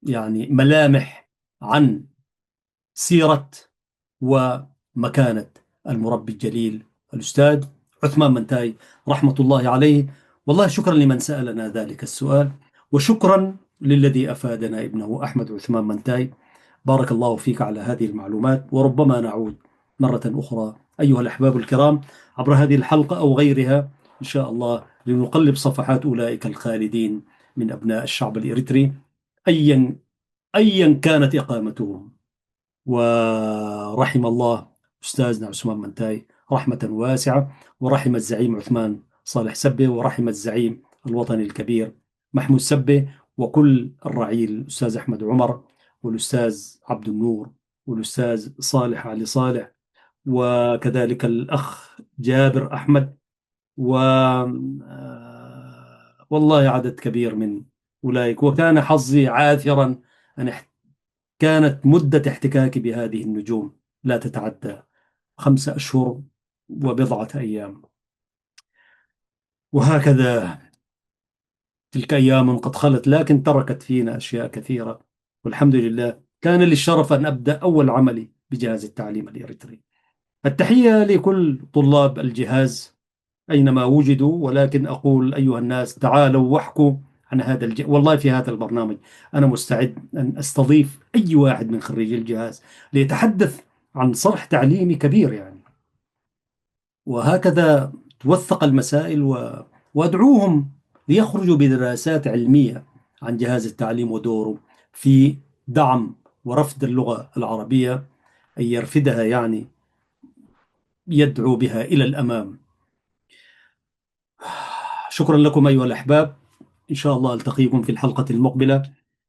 يعني ملامح عن سيرة ومكانة المربي الجليل الأستاذ عثمان منتاي رحمة الله عليه. والله شكرا لمن سألنا ذلك السؤال، وشكرا للذي أفادنا ابنه أحمد عثمان منتاي. بارك الله فيك على هذه المعلومات، وربما نعود مرة أخرى أيها الأحباب الكرام عبر هذه الحلقة أو غيرها إن شاء الله لنقلب صفحات أولئك الخالدين من أبناء الشعب الإريتري أيا كانت إقامتهم. ورحم الله أستاذنا عثمان منتاي رحمة واسعة، ورحم الزعيم عثمان صالح سبة، ورحم الزعيم الوطني الكبير محمود سبة، وكل الرعيل الأستاذ أحمد عمر، والأستاذ عبد النور، والأستاذ صالح علي صالح، وكذلك الأخ جابر أحمد، و والله عدد كبير من أولئك. وكان حظي عاثرا أن كانت مدة احتكاكي بهذه النجوم لا تتعدى 5 أشهر وبضعة أيام. وهكذا تلك أيام قد خلت، لكن تركت فينا أشياء كثيرة، والحمد لله. كان لي الشرف أن أبدأ أول عملي بجهاز التعليم الإريتري. التحية لكل طلاب الجهاز أينما وجدوا، ولكن أقول أيها الناس تعالوا واحكوا عن هذا والله في هذا البرنامج أنا مستعد أن أستضيف أي واحد من خريجي الجهاز ليتحدث عن صرح تعليمي كبير يعني. وهكذا توثق المسائل وأدعوهم ليخرجوا بدراسات علمية عن جهاز التعليم ودوره في دعم ورفض اللغة العربية، أن يرفدها يعني يدعو بها إلى الأمام. شكرا لكم أيها الأحباب، إن شاء الله ألتقيكم في الحلقة المقبلة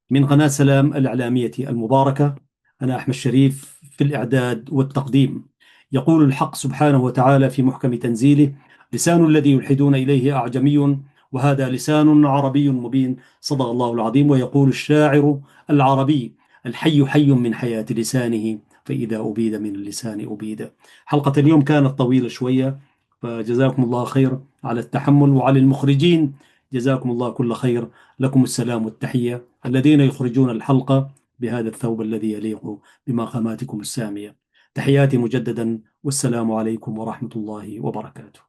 من قناة سلام الإعلامية المباركة. أنا أحمد شريف في الإعداد والتقديم. يقول الحق سبحانه وتعالى في محكم تنزيله: لسان الذي يلحدون إليه أعجمي وهذا لسان عربي مبين. صدق الله العظيم. ويقول الشاعر العربي: الحي حي من حياة لسانه فإذا أبيد من اللسان أبيد. حلقة اليوم كانت طويلة شوية، فجزاكم الله خير على التحمل، وعلى المخرجين جزاكم الله كل خير. لكم السلام والتحية الذين يخرجون الحلقة بهذا الثوب الذي يليق بمقاماتكم السامية. تحياتي مجددا، والسلام عليكم ورحمة الله وبركاته.